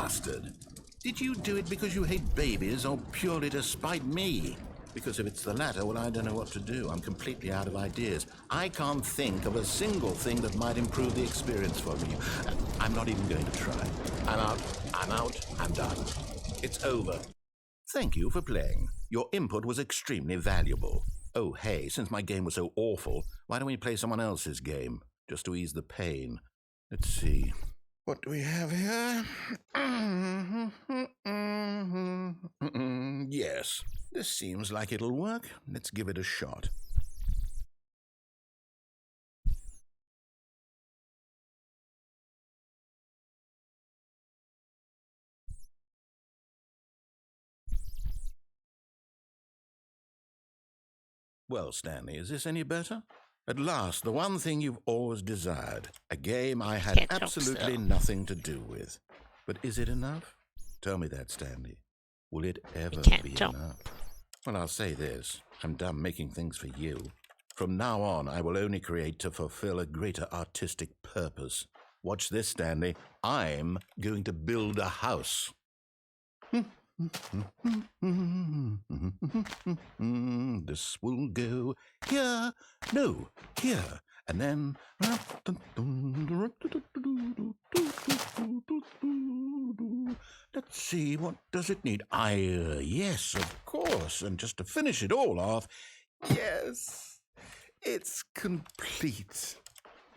bastard! Did you do it because you hate babies or purely to spite me? Because if it's the latter, well, I don't know what to do. I'm completely out of ideas. I can't think of a single thing that might improve the experience for me. I'm not even going to try. I'm out, I'm done. It's over. Thank you for playing. Your input was extremely valuable. Oh, hey, since my game was so awful, why don't we play someone else's game, just to ease the pain? Let's see. What do we have here? Yes, this seems like it'll work. Let's give it a shot. Well, Stanley, is this any better? At last, the one thing you've always desired. A game I had Can't absolutely jump, nothing to do with. But is it enough? Tell me that, Stanley. Will it ever can't be jump. enough? Well, I'll say this. I'm done making things for you. From now on, I will only create to fulfill a greater artistic purpose. Watch this, Stanley. I'm going to build a house. This will go here, no, here, and then. Let's see, what does it need? Yes, of course, and just to finish it all off, yes, it's complete.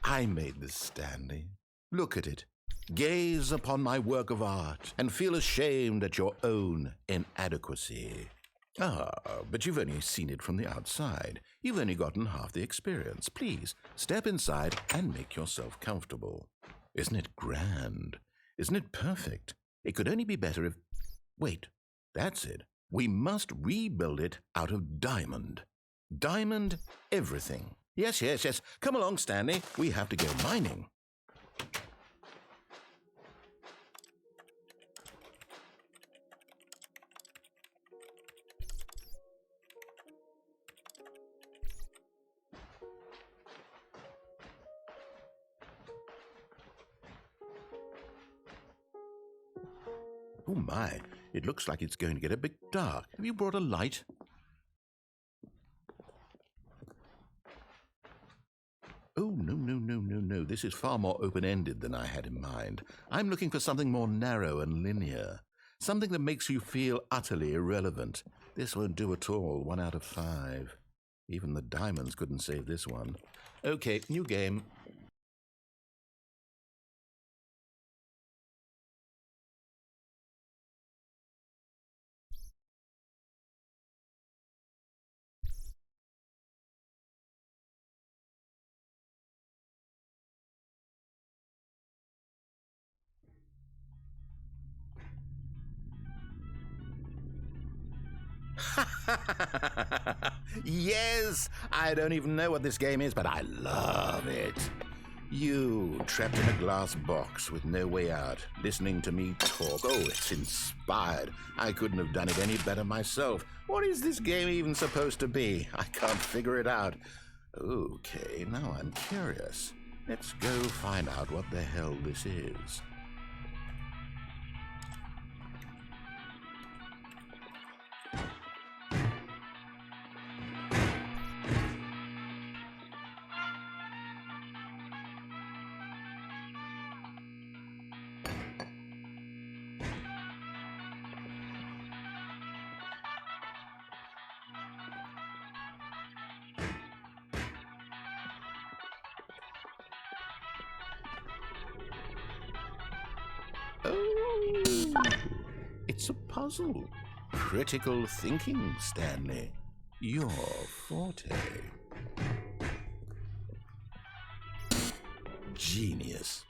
I made this, Stanley. Look at it. Gaze upon my work of art and feel ashamed at your own inadequacy. Ah, but you've only seen it from the outside. You've only gotten half the experience. Please, step inside and make yourself comfortable. Isn't it grand? Isn't it perfect? It could only be better if... Wait, that's it. We must rebuild it out of diamond. Diamond everything. Yes. Come along, Stanley. We have to go mining. Oh my, it looks like it's going to get a bit dark. Have you brought a light? Oh, no. This is far more open-ended than I had in mind. I'm looking for something more narrow and linear. Something that makes you feel utterly irrelevant. This won't do at all. 1 out of 5. Even the diamonds couldn't save this one. Okay, new game. Yes! I don't even know what this game is, but I love it. You, trapped in a glass box with no way out, listening to me talk. Oh, it's inspired. I couldn't have done it any better myself. What is this game even supposed to be? I can't figure it out. Okay, now I'm curious. Let's go find out what the hell this is. Oh, it's a puzzle. Critical thinking, Stanley. Your forte. Genius.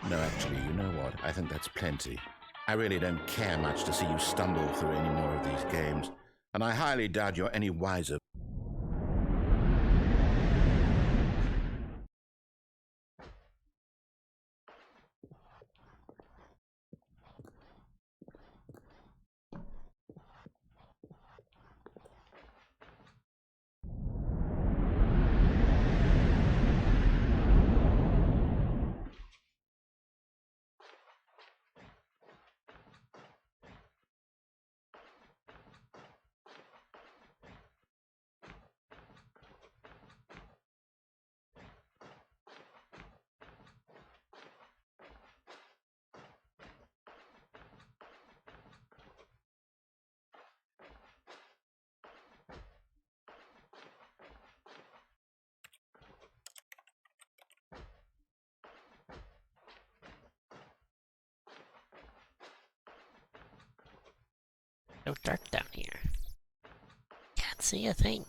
No, actually, you know what? I think that's plenty. I really don't care much to see you stumble through any more of these games, and I highly doubt you're any wiser. So dark down here. Can't see a thing.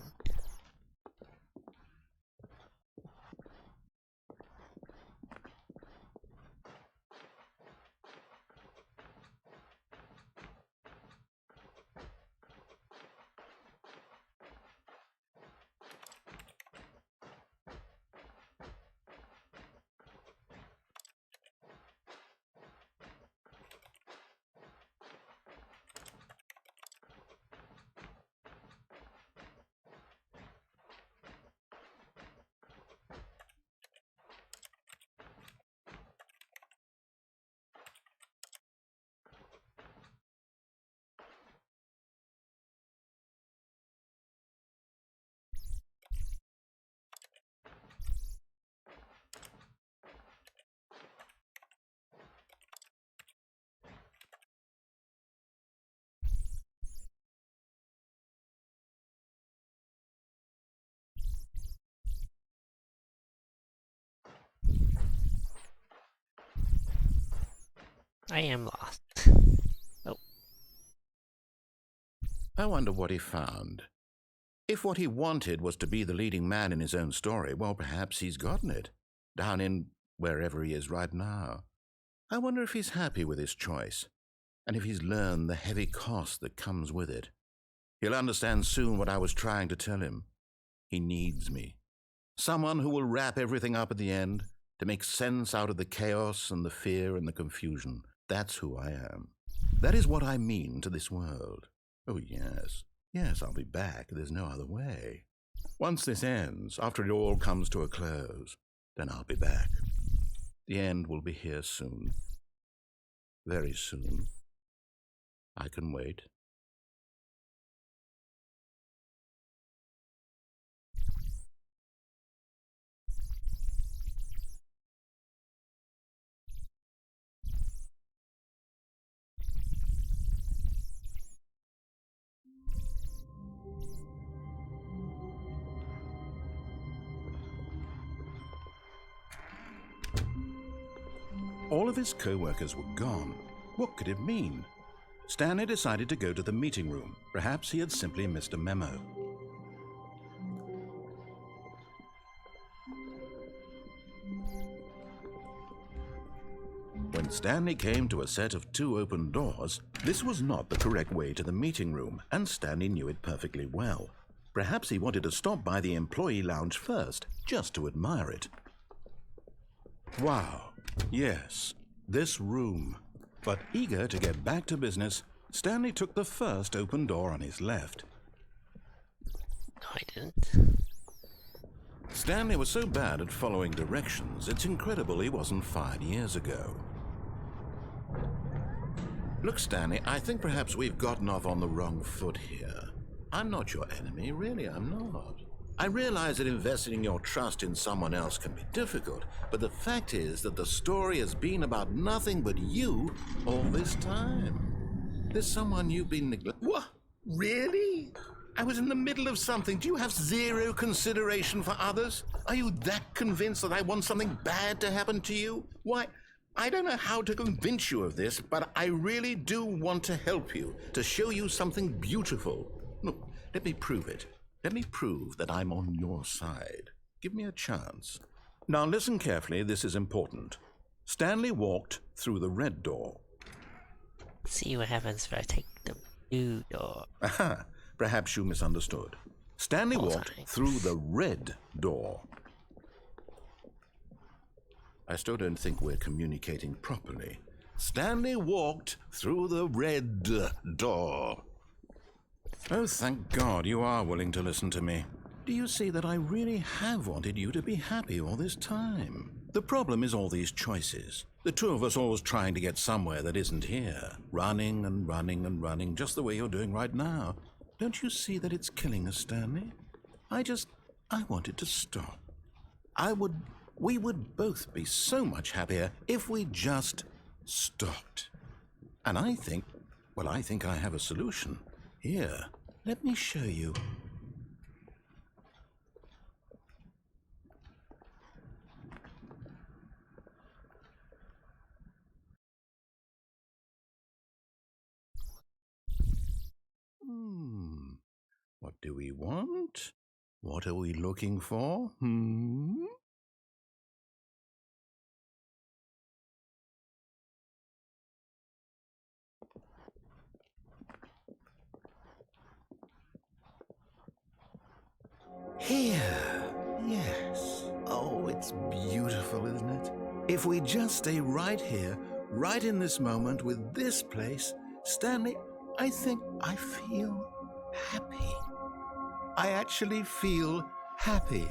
I am lost. Oh. I wonder what he found. If what he wanted was to be the leading man in his own story, well, perhaps he's gotten it, down in wherever he is right now. I wonder if he's happy with his choice, and if he's learned the heavy cost that comes with it. He'll understand soon what I was trying to tell him. He needs me. Someone who will wrap everything up at the end, to make sense out of the chaos and the fear and the confusion. That's who I am. That is what I mean to this world. Oh, yes. Yes, I'll be back. There's no other way. Once this ends, after it all comes to a close, then I'll be back. The end will be here soon. Very soon. I can wait. All of his co-workers were gone. What could it mean? Stanley decided to go to the meeting room. Perhaps he had simply missed a memo. When Stanley came to a set of 2 open doors, this was not the correct way to the meeting room, and Stanley knew it perfectly well. Perhaps he wanted to stop by the employee lounge first, just to admire it. Wow. Yes, this room. But eager to get back to business, Stanley took the first open door on his left. No, I didn't. Stanley was so bad at following directions, it's incredible he wasn't fired years ago. Look, Stanley, I think perhaps we've gotten off on the wrong foot here. I'm not your enemy, really, I'm not. I realize that investing your trust in someone else can be difficult, but the fact is that the story has been about nothing but you all this time. There's someone you've been neglecting. What? Really? I was in the middle of something. Do you have zero consideration for others? Are you that convinced that I want something bad to happen to you? Why, I don't know how to convince you of this, but I really do want to help you, to show you something beautiful. Look, let me prove it. Let me prove that I'm on your side. Give me a chance. Now listen carefully, this is important. Stanley walked through the red door. See what happens if I take the blue door. Aha, perhaps you misunderstood. Stanley Hold walked on. through the red door. I still don't think we're communicating properly. Stanley walked through the red door. Oh, thank God you are willing to listen to me. Do you see that I really have wanted you to be happy all this time? The problem is all these choices. The two of us always trying to get somewhere that isn't here. Running and running and running, just the way you're doing right now. Don't you see that it's killing us, Stanley? I want it to stop. We would both be so much happier if we just stopped. And I think I have a solution. Here, let me show you. What do we want? What are we looking for? Here. Yes. Oh, it's beautiful, isn't it? If we just stay right here, right in this moment with this place, Stanley, I think I feel happy. I actually feel happy.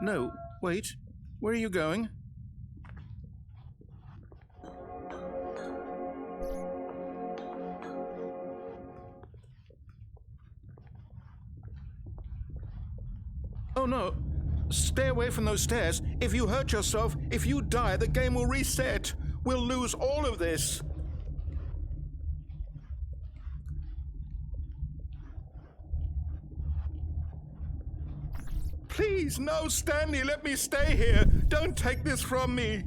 No, wait. Where are you going? Oh no. Stay away from those stairs. If you hurt yourself, if you die, the game will reset. We'll lose all of this. Please, no, Stanley, let me stay here. Don't take this from me.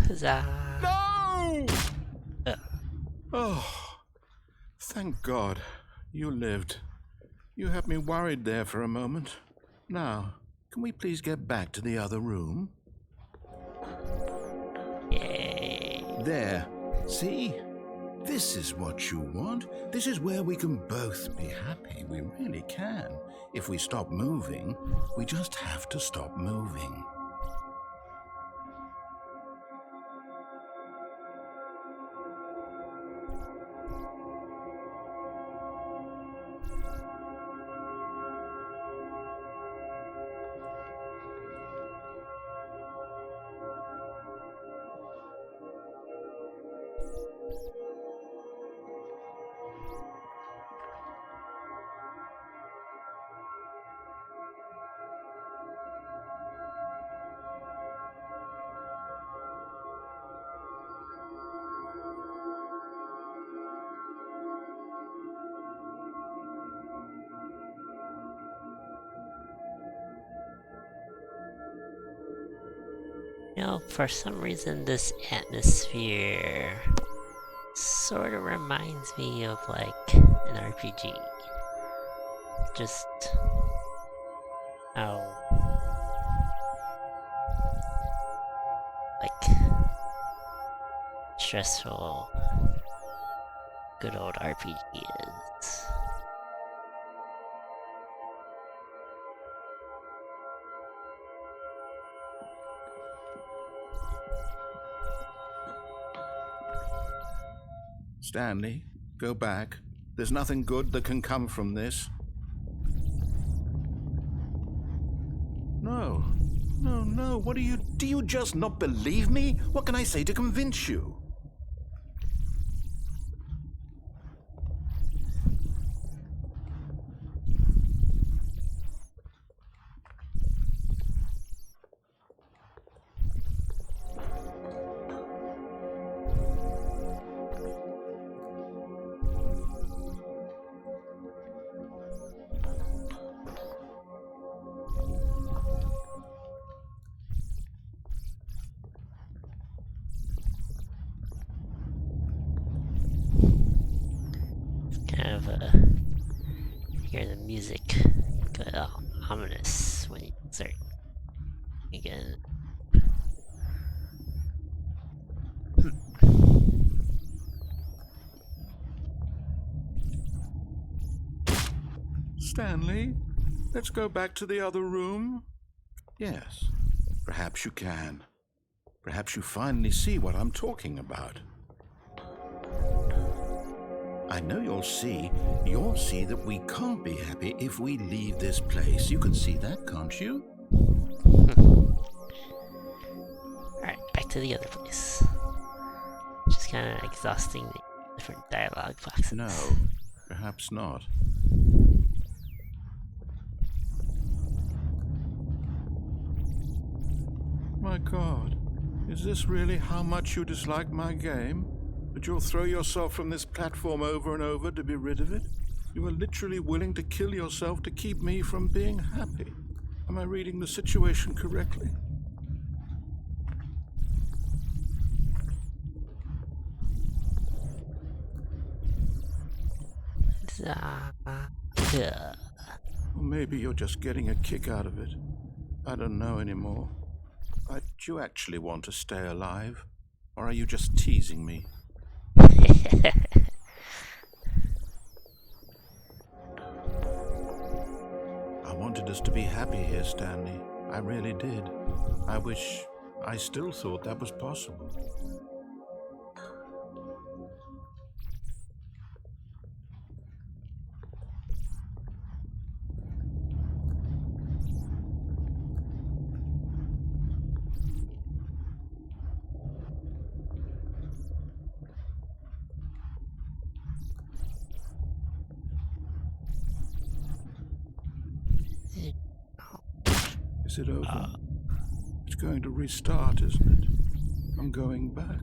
Huzzah! No! Uh, Oh, thank God. You lived. You had me worried there for a moment. Now, can we please get back to the other room? Yay! There. See? This is what you want. This is where we can both be happy. We really can. If we stop moving, we just have to stop moving. You know, for some reason, this atmosphere sort of reminds me of like an RPG. Just how like stressful good old RPG is. Stanley, go back. There's nothing good that can come from this. No. No. What do you just not believe me? What can I say to convince you? Kind of hear the music get all ominous when you start again. Stanley, let's go back to the other room. Yes, perhaps you can. Perhaps you finally see what I'm talking about. I know you'll see that we can't be happy if we leave this place. You can see that, can't you? Alright, back to the other place. Just kind of exhausting the different dialogue boxes. No, perhaps not. My God, is this really how much you dislike my game? That you'll throw yourself from this platform over and over to be rid of it? You are literally willing to kill yourself to keep me from being happy. Am I reading the situation correctly? Or maybe you're just getting a kick out of it. I don't know anymore. Do you actually want to stay alive? Or are you just teasing me? I wanted us to be happy here, Stanley. I really did. I wish I still thought that was possible. Is it over? It's going to restart, isn't it? I'm going back.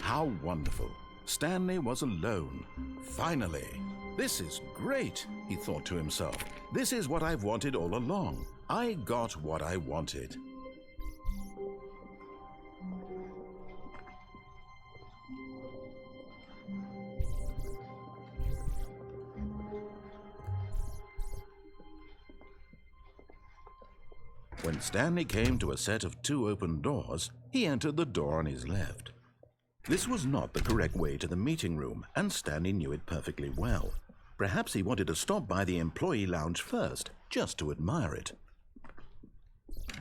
How wonderful. Stanley was alone. Finally. This is great, he thought to himself. This is what I've wanted all along. I got what I wanted. When Stanley came to a set of 2 open doors, he entered the door on his left. This was not the correct way to the meeting room, and Stanley knew it perfectly well. Perhaps he wanted to stop by the employee lounge first, just to admire it.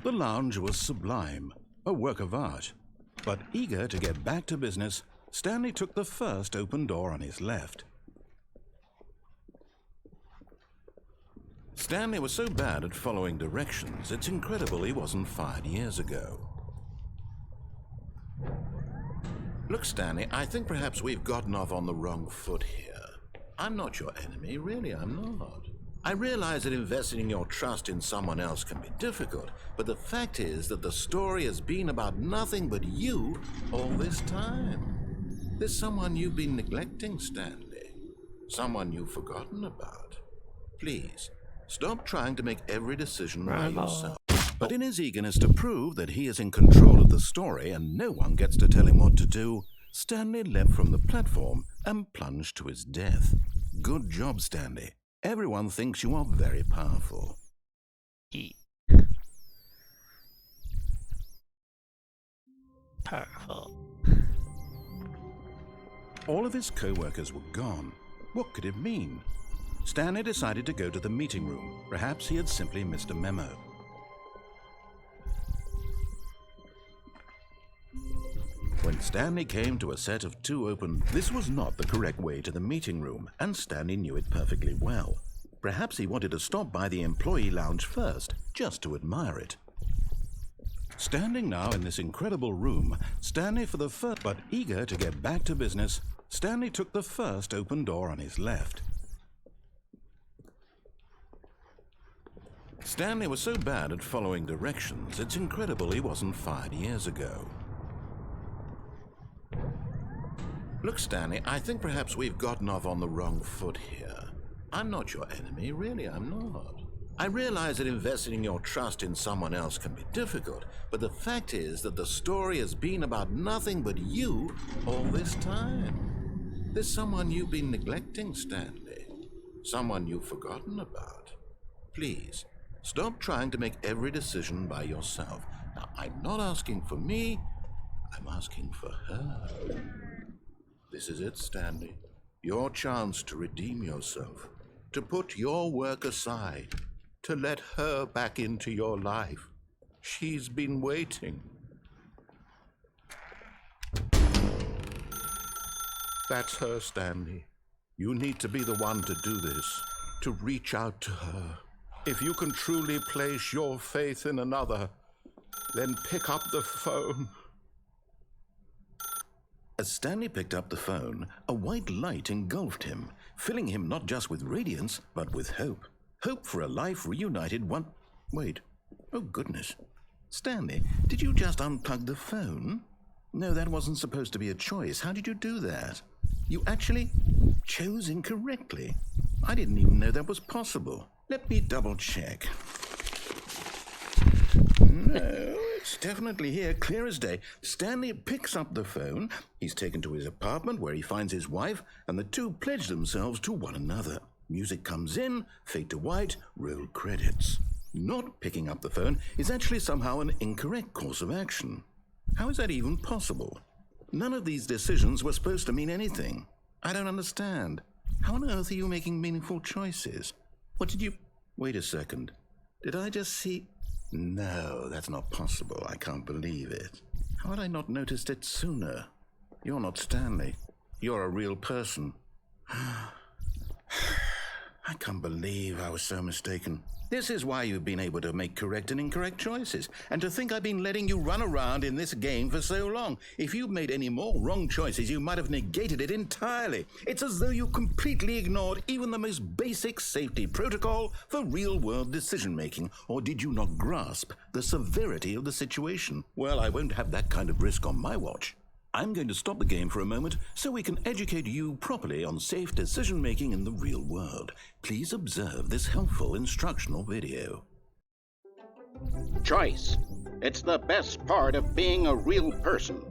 The lounge was sublime, a work of art. But eager to get back to business, Stanley took the first open door on his left. Stanley was so bad at following directions, it's incredible he wasn't fired years ago. Look, Stanley, I think perhaps we've gotten off on the wrong foot here. I'm not your enemy, really, I'm not. I realize that investing your trust in someone else can be difficult, but the fact is that the story has been about nothing but you all this time. There's someone you've been neglecting, Stanley. Someone you've forgotten about. Please, stop trying to make every decision by yourself. But in his eagerness to prove that he is in control of the story and no one gets to tell him what to do, Stanley leapt from the platform and plunged to his death. Good job, Stanley. Everyone thinks you are very powerful. Powerful. All of his co-workers were gone. What could it mean? Stanley decided to go to the meeting room. Perhaps he had simply missed a memo. When Stanley came to a set of 2 open, this was not the correct way to the meeting room, and Stanley knew it perfectly well. Perhaps he wanted to stop by the employee lounge first, just to admire it. Standing now in this incredible room, Stanley for the first, but eager to get back to business, Stanley took the first open door on his left. Stanley was so bad at following directions, it's incredible he wasn't fired years ago. Look, Stanley, I think perhaps we've gotten off on the wrong foot here. I'm not your enemy, really, I'm not. I realize that investing your trust in someone else can be difficult, but the fact is that the story has been about nothing but you all this time. There's someone you've been neglecting, Stanley. Someone you've forgotten about. Please, stop trying to make every decision by yourself. Now, I'm not asking for me, I'm asking for her. This is it, Stanley. Your chance to redeem yourself, to put your work aside, to let her back into your life. She's been waiting. That's her, Stanley. You need to be the one to do this, to reach out to her. If you can truly place your faith in another, then pick up the phone. As Stanley picked up the phone, a white light engulfed him, filling him not just with radiance, but with hope. Hope for a life reunited one... Wait. Oh, goodness. Stanley, did you just unplug the phone? No, that wasn't supposed to be a choice. How did you do that? You actually chose incorrectly. I didn't even know that was possible. Let me double check. No, it's definitely here, clear as day. Stanley picks up the phone. He's taken to his apartment where he finds his wife, and the two pledge themselves to one another. Music comes in, fade to white, roll credits. Not picking up the phone is actually somehow an incorrect course of action. How is that even possible? None of these decisions were supposed to mean anything. I don't understand. How on earth are you making meaningful choices? What did you... Wait a second. Did I just see... No, that's not possible. I can't believe it. How had I not noticed it sooner? You're not Stanley. You're a real person. I can't believe I was so mistaken. This is why you've been able to make correct and incorrect choices. And to think I've been letting you run around in this game for so long. If you'd made any more wrong choices, you might have negated it entirely. It's as though you completely ignored even the most basic safety protocol for real-world decision-making. Or did you not grasp the severity of the situation? Well, I won't have that kind of risk on my watch. I'm going to stop the game for a moment so we can educate you properly on safe decision-making in the real world. Please observe this helpful instructional video. Choice. It's the best part of being a real person,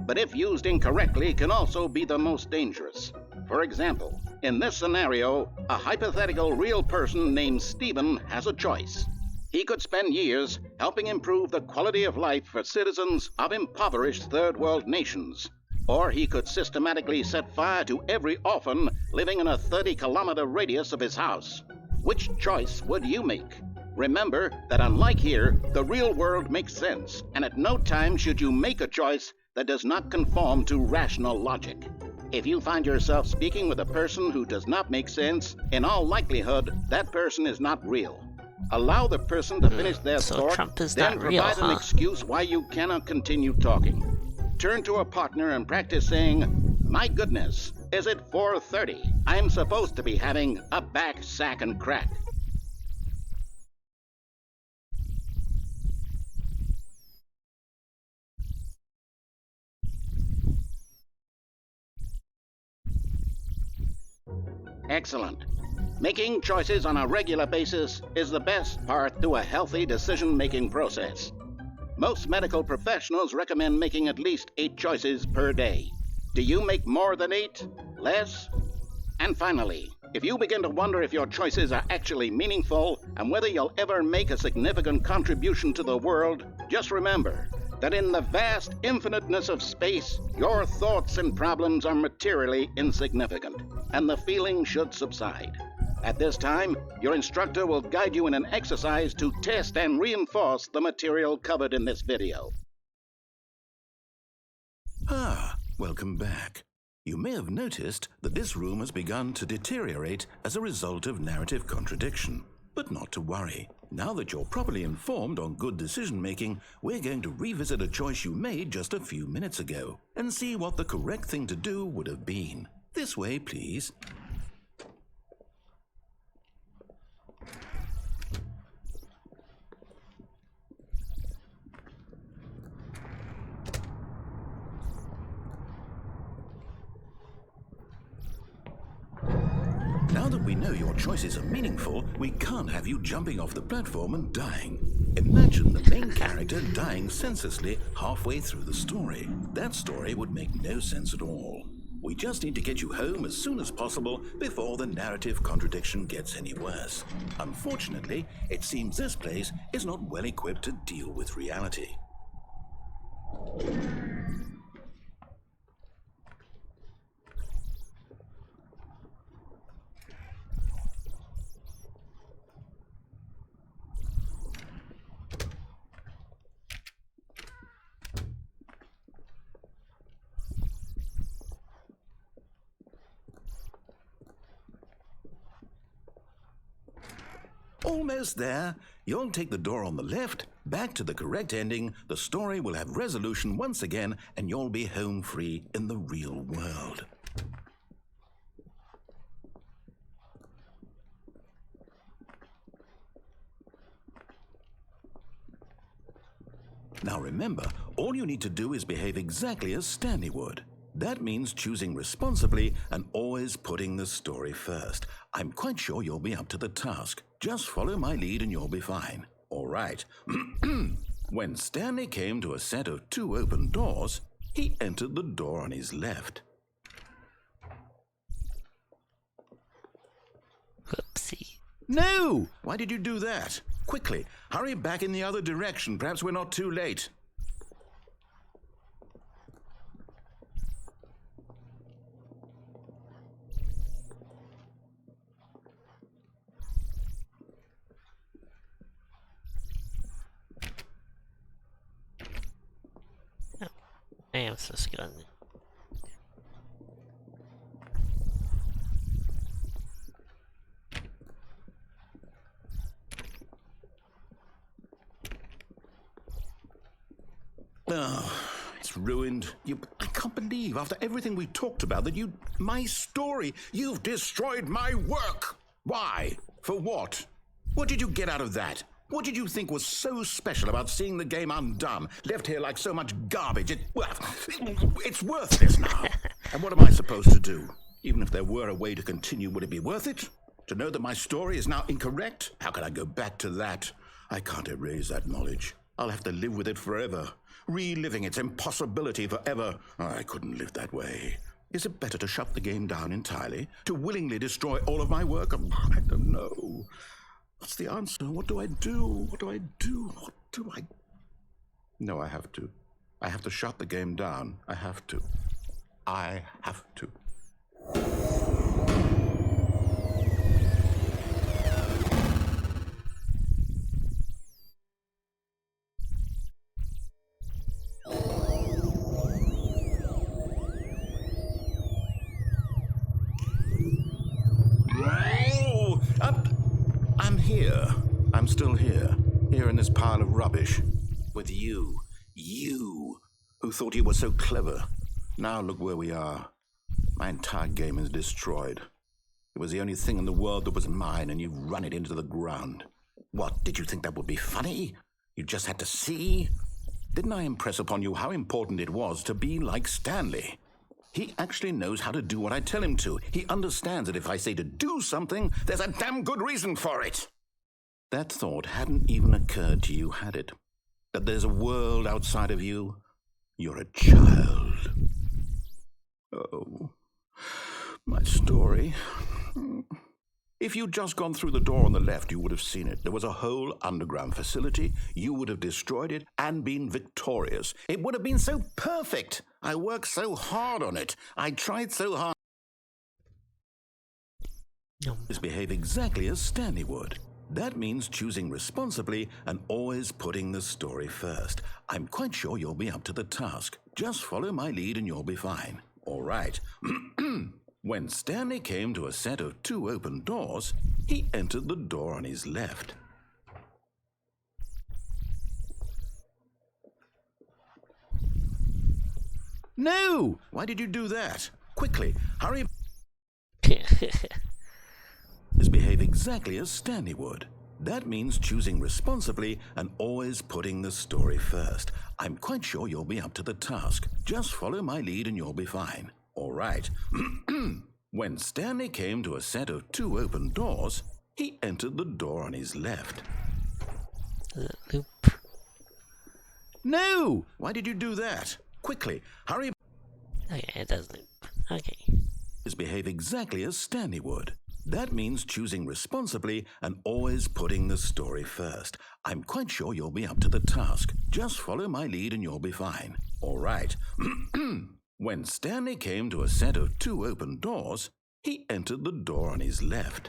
but if used incorrectly can also be the most dangerous. For example, in this scenario, a hypothetical real person named Stephen has a choice. He could spend years helping improve the quality of life for citizens of impoverished third world nations. Or he could systematically set fire to every orphan living in a 30-kilometer radius of his house. Which choice would you make? Remember that unlike here, the real world makes sense, and at no time should you make a choice that does not conform to rational logic. If you find yourself speaking with a person who does not make sense, in all likelihood, that person is not real. Allow the person to finish their thought, Trump is then not real, provide an excuse why you cannot continue talking. Turn to a partner and practice saying, "My goodness, is it 4:30? I'm supposed to be having a back, sack, and crack." Excellent. Making choices on a regular basis is the best part to a healthy decision-making process. Most medical professionals recommend making at least 8 choices per day. Do you make more than 8? Less? And finally, if you begin to wonder if your choices are actually meaningful and whether you'll ever make a significant contribution to the world, just remember that in the vast infiniteness of space, your thoughts and problems are materially insignificant, and the feeling should subside. At this time, your instructor will guide you in an exercise to test and reinforce the material covered in this video. Welcome back. You may have noticed that this room has begun to deteriorate as a result of narrative contradiction. But not to worry. Now that you're properly informed on good decision-making, we're going to revisit a choice you made just a few minutes ago and see what the correct thing to do would have been. This way, please. Now that we know your choices are meaningful, we can't have you jumping off the platform and dying. Imagine the main character dying senselessly halfway through the story. That story would make no sense at all. We just need to get you home as soon as possible before the narrative contradiction gets any worse. Unfortunately, it seems this place is not well equipped to deal with reality. Almost there. You'll take the door on the left, back to the correct ending, the story will have resolution once again, and you'll be home free in the real world. Now remember, all you need to do is behave exactly as Stanley would. That means choosing responsibly and always putting the story first. I'm quite sure you'll be up to the task. Just follow my lead and you'll be fine. All right. When Stanley came to a set of 2 open doors, he entered the door on his left. Whoopsie. No! Why did you do that? Quickly, hurry back in the other direction. Perhaps we're not too late. I am so scared. Oh, it's ruined. I can't believe, after everything we talked about, that my story, you've destroyed my work. Why? For what? What did you get out of that? What did you think was so special about seeing the game undone, left here like so much garbage? It's worthless now. And what am I supposed to do? Even if there were a way to continue, would it be worth it? To know that my story is now incorrect? How can I go back to that? I can't erase that knowledge. I'll have to live with it forever, reliving its impossibility forever. I couldn't live that way. Is it better to shut the game down entirely? To willingly destroy all of my work? I don't know. What's the answer? What do I do? What do I do? What do I... No, I have to. I have to shut the game down. I have to. I have to. I'm here. I'm still here. Here in this pile of rubbish. With you. You. Who thought you were so clever. Now look where we are. My entire game is destroyed. It was the only thing in the world that was mine, and you've run it into the ground. What, did you think that would be funny? You just had to see? Didn't I impress upon you how important it was to be like Stanley? He actually knows how to do what I tell him to. He understands that if I say to do something, there's a damn good reason for it. That thought hadn't even occurred to you, had it? That there's a world outside of you? You're a child. Oh, my story. If you'd just gone through the door on the left, you would have seen it. There was a whole underground facility. You would have destroyed it and been victorious. It would have been so perfect. I worked so hard on it. I tried so hard. Behave exactly as Stanley would. That means choosing responsibly and always putting the story first. I'm quite sure you'll be up to the task. Just follow my lead and you'll be fine. All right. When Stanley came to a set of 2 open doors, he entered the door on his left. No! Why did you do that? Quickly, hurry. Behave exactly as Stanley would. That means choosing responsibly and always putting the story first. I'm quite sure you'll be up to the task. Just follow my lead and you'll be fine. All right. When Stanley came to a set of 2 open doors, he entered the door on his left. Loop. No! Why did you do that? Quickly, hurry. Okay, it does loop. Okay. Behave exactly as Stanley would. That means choosing responsibly and always putting the story first. I'm quite sure you'll be up to the task. Just follow my lead and you'll be fine. All right. When Stanley came to a set of 2 open doors, he entered the door on his left.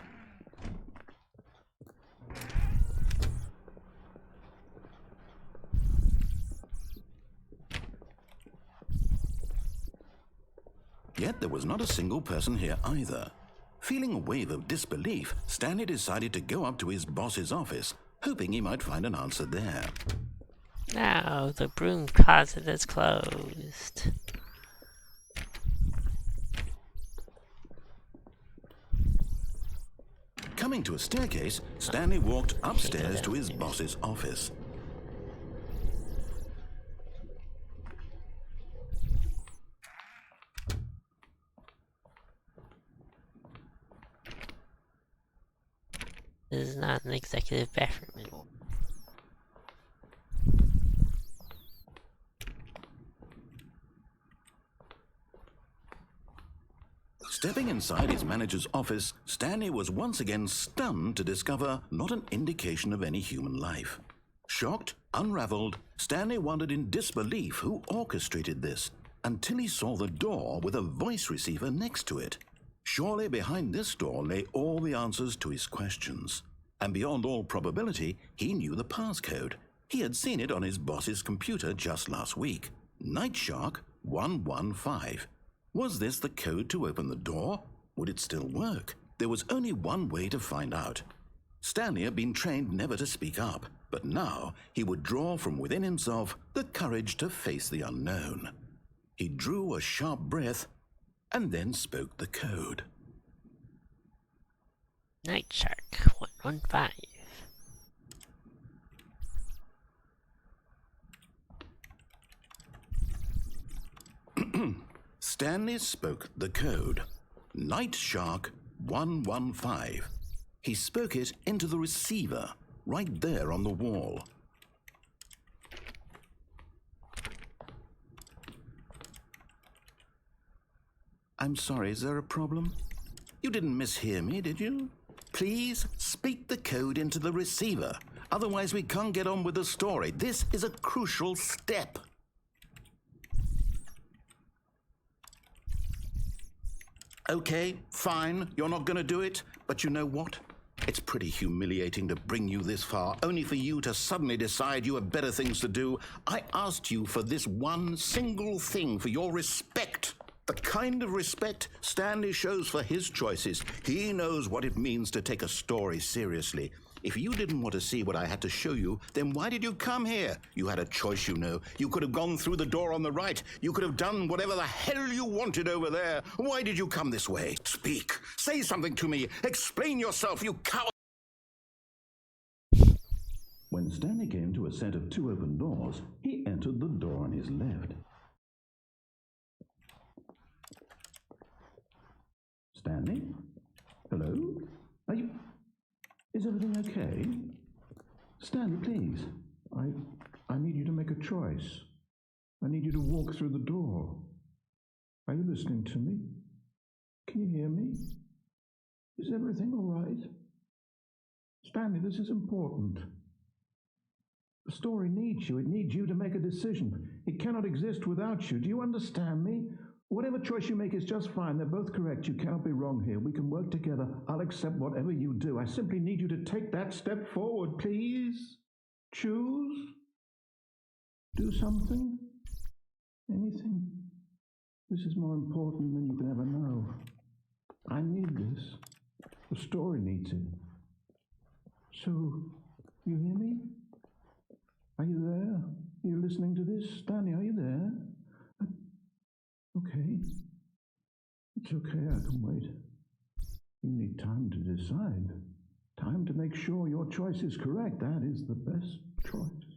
Yet there was not a single person here either. Feeling a wave of disbelief, Stanley decided to go up to his boss's office, hoping he might find an answer there. No, the broom closet is closed. Coming to a staircase, Stanley walked upstairs to his boss's office. This is not an executive bathroom anymore. Stepping inside his manager's office, Stanley was once again stunned to discover not an indication of any human life. Shocked, unraveled, Stanley wondered in disbelief who orchestrated this, until he saw the door with a voice receiver next to it. Surely behind this door lay all the answers to his questions. And beyond all probability, he knew the passcode. He had seen it on his boss's computer just last week. Nightshark 115. Was this the code to open the door? Would it still work? There was only one way to find out. Stanley had been trained never to speak up, but now he would draw from within himself the courage to face the unknown. He drew a sharp breath and then spoke the code. Nightshark 115. Stanley spoke the code. Night Shark 115. He spoke it into the receiver, right there on the wall. I'm sorry, is there a problem? You didn't mishear me, did you? Please speak the code into the receiver. Otherwise, we can't get on with the story. This is a crucial step. Okay, fine, you're not going to do it. But you know what? It's pretty humiliating to bring you this far, only for you to suddenly decide you have better things to do. I asked you for this one single thing, for your respect. The kind of respect Stanley shows for his choices. He knows what it means to take a story seriously. If you didn't want to see what I had to show you, then why did you come here? You had a choice, you know. You could have gone through the door on the right. You could have done whatever the hell you wanted over there. Why did you come this way? Speak. Say something to me. Explain yourself, you coward. When Stanley came to a set of 2 open doors, he entered the door on his left. Stanley? Hello? Are you... Is everything okay? Stanley, please. I need you to make a choice. I need you to walk through the door. Are you listening to me? Can you hear me? Is everything all right? Stanley, this is important. The story needs you. It needs you to make a decision. It cannot exist without you. Do you understand me? Whatever choice you make is just fine. They're both correct. You cannot be wrong here. We can work together. I'll accept whatever you do. I simply need you to take that step forward, please. Choose. Do something. Anything. This is more important than you can ever know. I need this. The story needs it. So, you hear me? Are you there? Are you listening to this? Stanley, are you there? Okay. It's okay, I can wait. You need time to decide. Time to make sure your choice is correct. That is the best choice.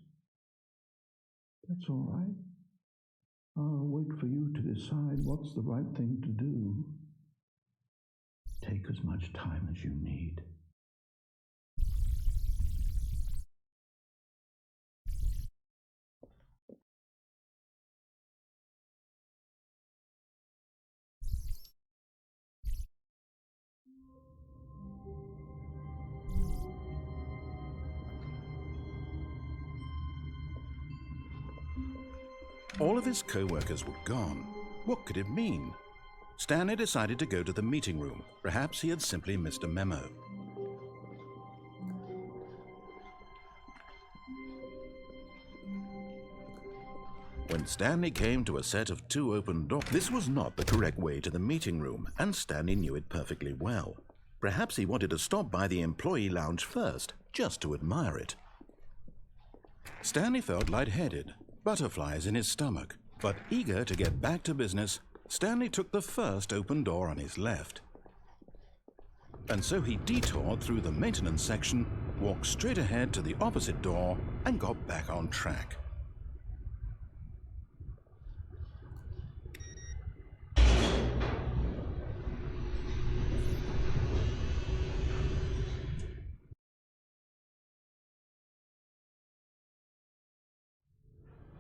That's all right. I'll wait for you to decide what's the right thing to do. Take as much time as you need. All of his co-workers were gone. What could it mean? Stanley decided to go to the meeting room. Perhaps he had simply missed a memo. When Stanley came to a set of 2 open doors, this was not the correct way to the meeting room, and Stanley knew it perfectly well. Perhaps he wanted to stop by the employee lounge first, just to admire it. Stanley felt lightheaded, butterflies in his stomach, but eager to get back to business, Stanley took the first open door on his left. And so he detoured through the maintenance section, walked straight ahead to the opposite door, and got back on track.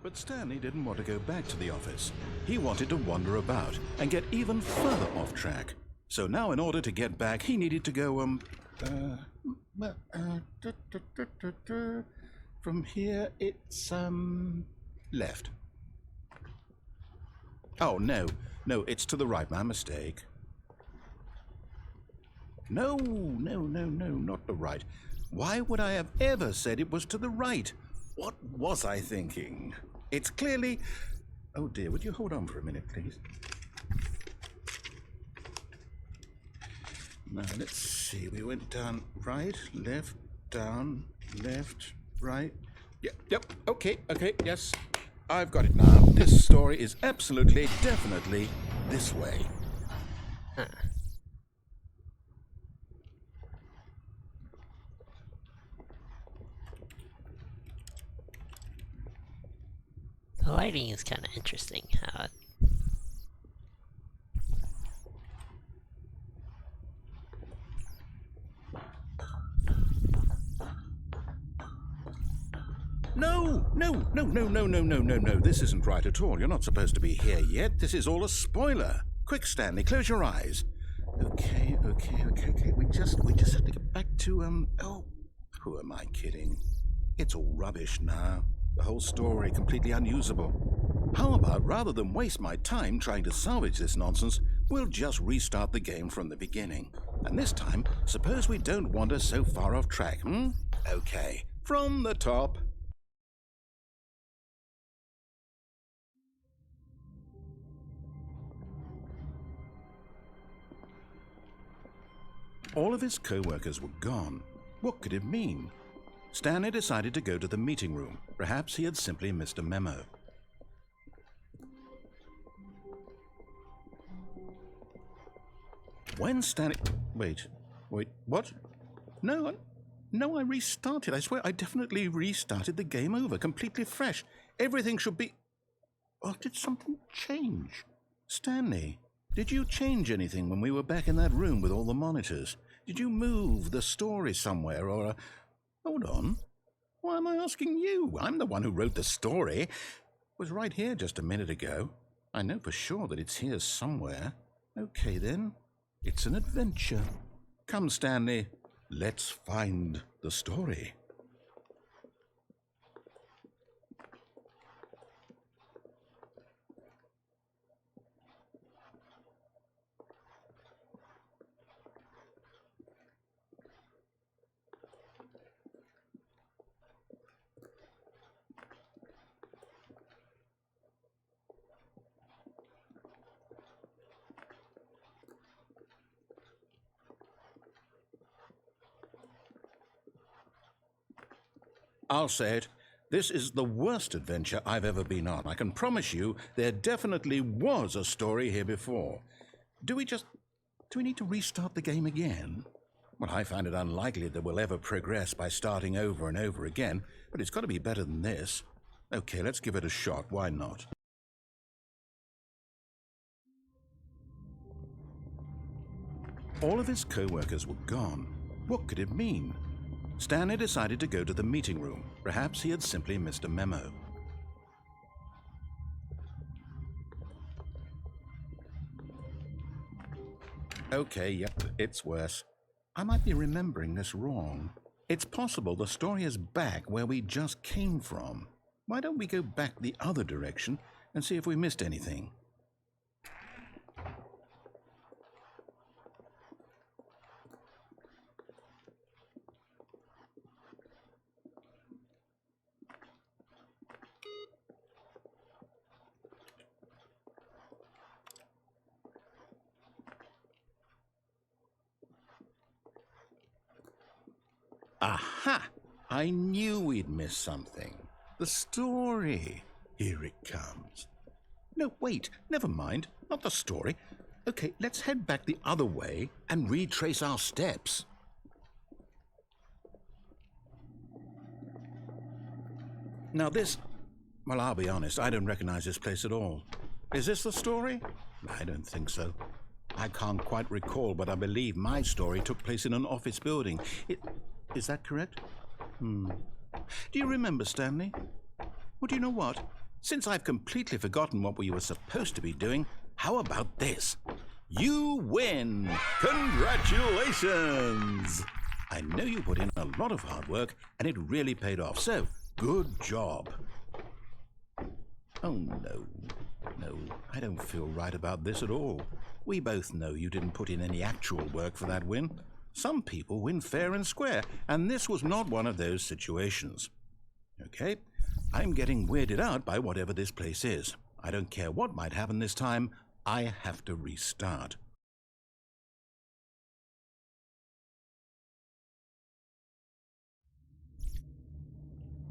But Stanley didn't want to go back to the office. He wanted to wander about and get even further off track. So now in order to get back, he needed to go, from here it's, left. Oh, no, it's to the right, my mistake. No, not the right. Why would I have ever said it was to the right? What was I thinking? It's clearly... Oh dear, would you hold on for a minute, please? Now, let's see. We went down right, left, down, left, right. Yep, okay, yes. I've got it now. This story is absolutely, definitely this way. The lighting is kind of interesting. How No. This isn't right at all. You're not supposed to be here yet. This is all a spoiler. Quick, Stanley, close your eyes. Okay. We just have to get back to, oh, who am I kidding? It's all rubbish now. The whole story completely unusable. How about, rather than waste my time trying to salvage this nonsense, we'll just restart the game from the beginning. And this time, suppose we don't wander so far off track, Okay, from the top. All of his co-workers were gone. What could it mean? Stanley decided to go to the meeting room. Perhaps he had simply missed a memo. When Stanley... Wait, what? No, I restarted. I swear I definitely restarted the game over, completely fresh. Everything should be... Or did something change? Stanley, did you change anything when we were back in that room with all the monitors? Did you move the story somewhere or... Hold on. Why am I asking you? I'm the one who wrote the story. It was right here just a minute ago. I know for sure that it's here somewhere. Okay, then. It's an adventure. Come, Stanley. Let's find the story. I'll say it. This is the worst adventure I've ever been on. I can promise you there definitely was a story here before. Do we need to restart the game again? Well, I find it unlikely that we'll ever progress by starting over and over again, but it's got to be better than this. Okay, let's give it a shot. Why not? All of his co-workers were gone. What could it mean? Stanley decided to go to the meeting room. Perhaps he had simply missed a memo. Okay, yep, it's worse. I might be remembering this wrong. It's possible the story is back where we just came from. Why don't we go back the other direction and see if we missed anything? Aha! I knew we'd miss something. The story. Here it comes. No, wait, never mind. Not the story. Okay, let's head back the other way and retrace our steps. Now well, I'll be honest, I don't recognize this place at all. Is this the story? I don't think so. I can't quite recall, but I believe my story took place in an office building. Is that correct? Do you remember, Stanley? Well, do you know what? Since I've completely forgotten what we were supposed to be doing, how about this? You win! Congratulations! I know you put in a lot of hard work, and it really paid off, so good job. Oh, no, I don't feel right about this at all. We both know you didn't put in any actual work for that win. Some people win fair and square, and this was not one of those situations. Okay, I'm getting weirded out by whatever this place is. I don't care what might happen this time, I have to restart.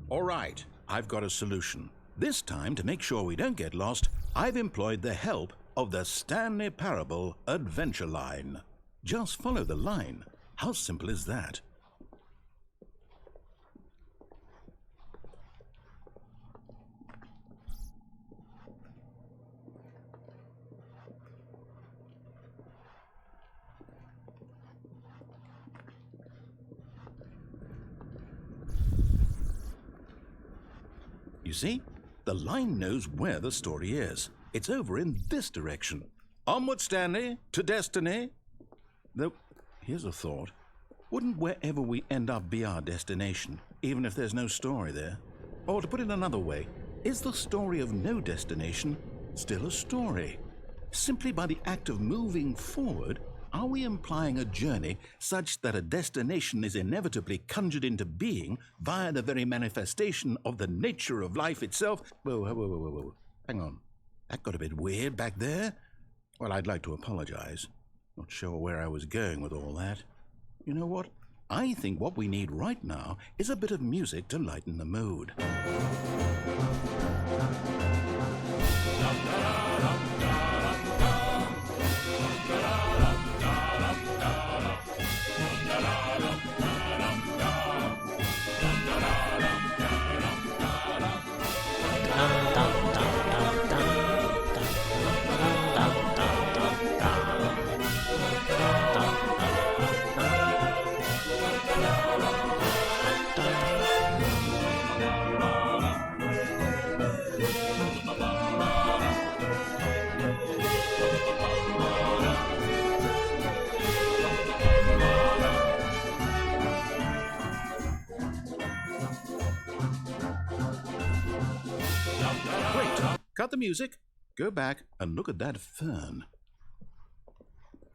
All right, I've got a solution. This time, to make sure we don't get lost, I've employed the help of the Stanley Parable adventure line. Just follow the line. How simple is that? see? The line knows where the story is. It's over in this direction. Onward, Stanley, to destiny. Though, here's a thought. Wouldn't wherever we end up be our destination, even if there's no story there? Or to put it another way, is the story of no destination still a story? Simply by the act of moving forward, are we implying a journey such that a destination is inevitably conjured into being via the very manifestation of the nature of life itself? Whoa. Hang on. That got a bit weird back there. Well, I'd like to apologize. Not sure where I was going with all that. You know what? I think what we need right now is a bit of music to lighten the mood. Cut the music. Go back and look at that fern.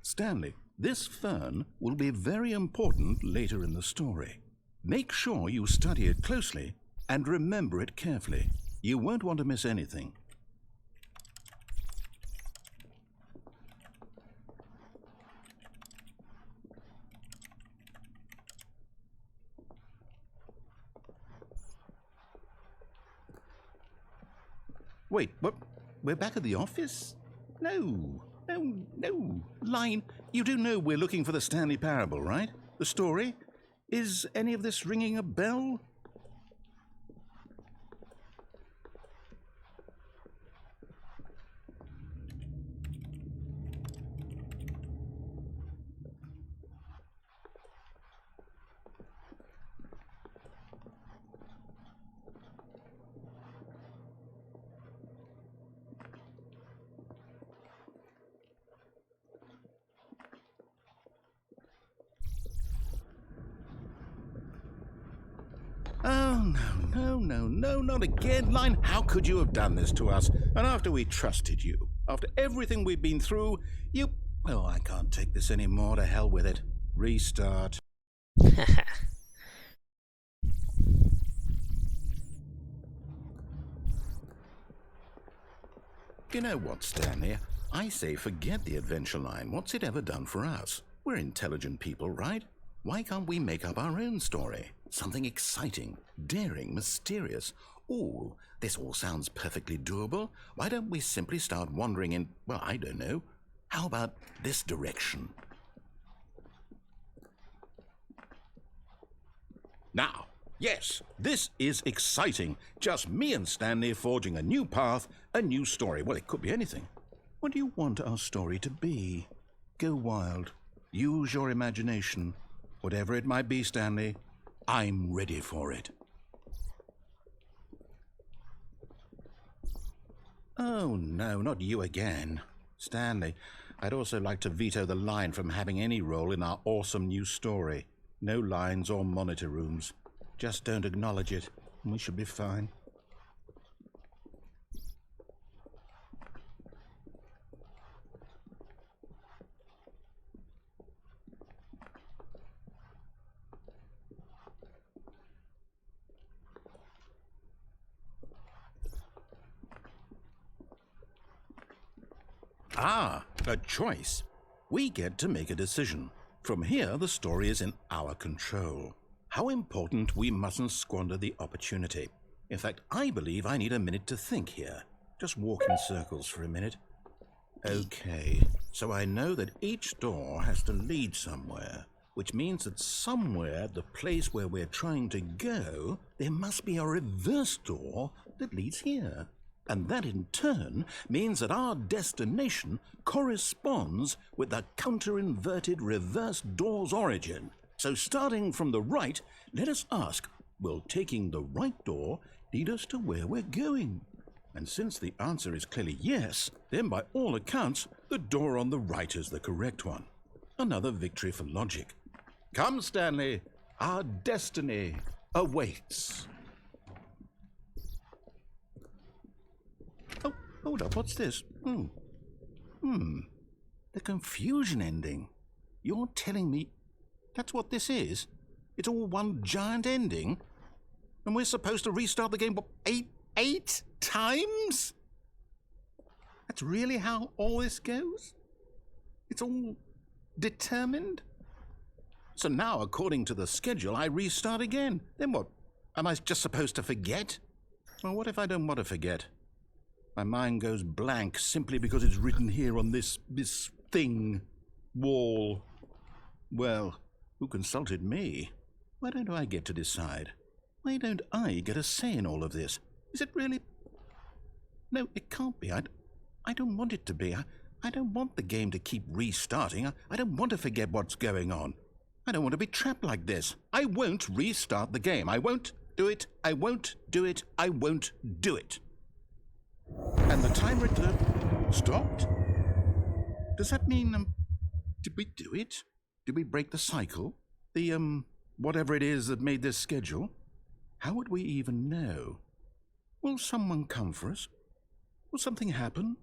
Stanley, this fern will be very important later in the story. Make sure you study it closely and remember it carefully. You won't want to miss anything. Wait, what? We're back at the office? No. Line, you do know we're looking for the Stanley Parable, right? The story? Is any of this ringing a bell? Oh, no, not again, Line. How could you have done this to us? And after we trusted you, after everything we've been through, you... Oh, I can't take this anymore. To hell with it. Restart. You know what, Stanley? I say forget the adventure line. What's it ever done for us? We're intelligent people, right? Why can't we make up our own story? Something exciting, daring, mysterious. Ooh, this all sounds perfectly doable. Why don't we simply start wandering in, well, I don't know. How about this direction? Now, yes, this is exciting. Just me and Stanley forging a new path, a new story. Well, it could be anything. What do you want our story to be? Go wild. Use your imagination. Whatever it might be, Stanley, I'm ready for it. Oh, no, not you again. Stanley, I'd also like to veto the line from having any role in our awesome new story. No lines or monitor rooms. Just don't acknowledge it, and we should be fine. Ah, a choice. We get to make a decision. From here, the story is in our control. How important we mustn't squander the opportunity. In fact, I believe I need a minute to think here. Just walk in circles for a minute. Okay, so I know that each door has to lead somewhere, which means that somewhere, the place where we're trying to go, there must be a reverse door that leads here. And that in turn means that our destination corresponds with the counter-inverted reverse door's origin. So starting from the right, let us ask, will taking the right door lead us to where we're going? And since the answer is clearly yes, then by all accounts, the door on the right is the correct one. Another victory for logic. Come, Stanley, our destiny awaits. Oh, hold up, what's this? The confusion ending. You're telling me that's what this is? It's all one giant ending? And we're supposed to restart the game, what, eight times? That's really how all this goes? It's all determined? So now, according to the schedule, I restart again. Then what? Am I just supposed to forget? Well, what if I don't want to forget? My mind goes blank simply because it's written here on this thing, wall. Well, who consulted me? Why don't I get to decide? Why don't I get a say in all of this? Is it really? No, it can't be. I don't want it to be. I don't want the game to keep restarting. I don't want to forget what's going on. I don't want to be trapped like this. I won't restart the game. I won't do it. I won't do it. I won't do it. And the timer stopped? Does that mean, did we do it? Did we break the cycle? The, whatever it is that made this schedule? How would we even know? Will someone come for us? Will something happen?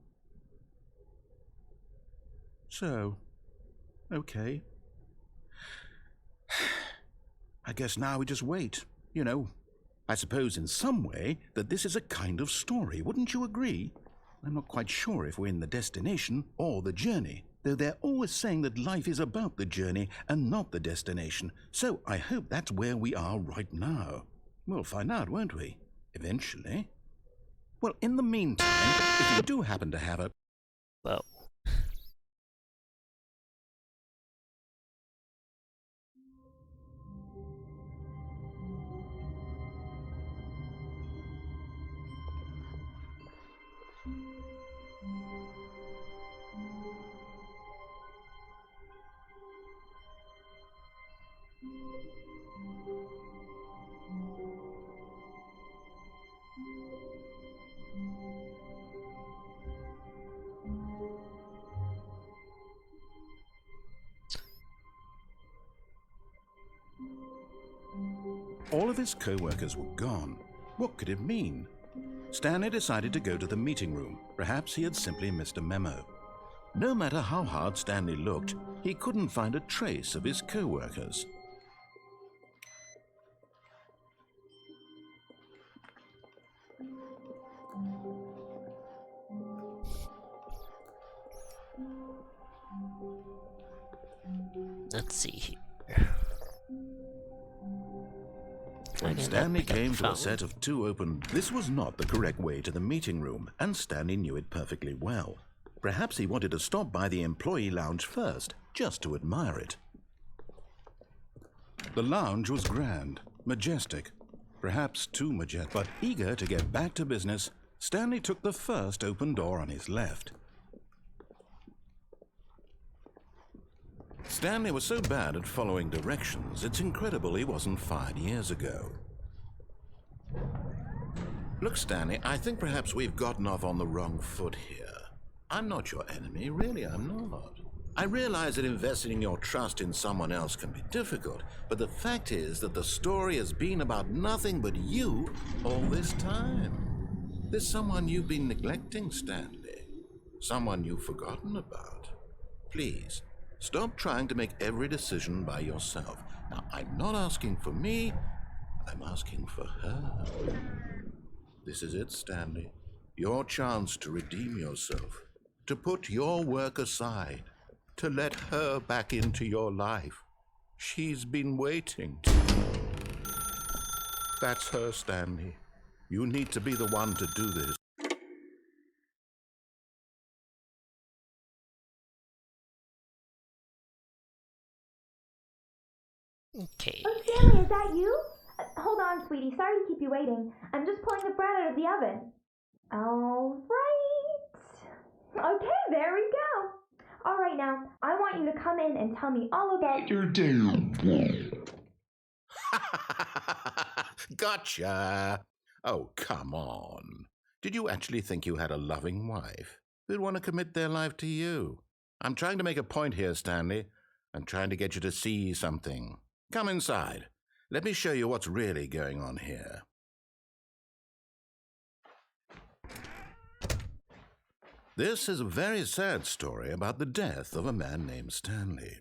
So, okay. I guess now we just wait. You know, I suppose in some way that this is a kind of story. Wouldn't you agree? I'm not quite sure if we're in the destination or the journey, though they're always saying that life is about the journey and not the destination. So I hope that's where we are right now. We'll find out, won't we? Eventually. Well, in the meantime, if you do happen to have a... Well, All of his co-workers were gone. What could it mean? Stanley decided to go to the meeting room. Perhaps he had simply missed a memo. No matter how hard Stanley looked, he couldn't find a trace of his co-workers. let's see here. When Okay, Stanley pick up the came to a phone. set of two open, this was not the correct way to the meeting room, and Stanley knew it perfectly well. Perhaps he wanted to stop by the employee lounge first, just to admire it. The lounge was grand, majestic, perhaps too majestic, but eager to get back to business, Stanley took the first open door on his left. Stanley was so bad at following directions, it's incredible he wasn't fired years ago. Look, Stanley, I think perhaps we've gotten off on the wrong foot here. I'm not your enemy, really, I'm not. I realize that investing your trust in someone else can be difficult, but the fact is that the story has been about nothing but you all this time. There's someone you've been neglecting, Stanley. Someone you've forgotten about. Please, stop trying to make every decision by yourself. Now, I'm not asking for me, I'm asking for her. This is it, Stanley. Your chance to redeem yourself, to put your work aside, to let her back into your life. She's been waiting. That's her, Stanley. You need to be the one to do this. Okay. Oh, Stanley, is that you? Hold on, sweetie. Sorry to keep you waiting. I'm just pulling the bread out of the oven. All right. Okay, there we go. All right, now, I want you to come in and tell me all about your day. Gotcha. Oh, come on. Did you actually think you had a loving wife who'd want to commit their life to you? I'm trying to make a point here, Stanley. I'm trying to get you to see something. Come inside. Let me show you what's really going on here. This is a very sad story about the death of a man named Stanley.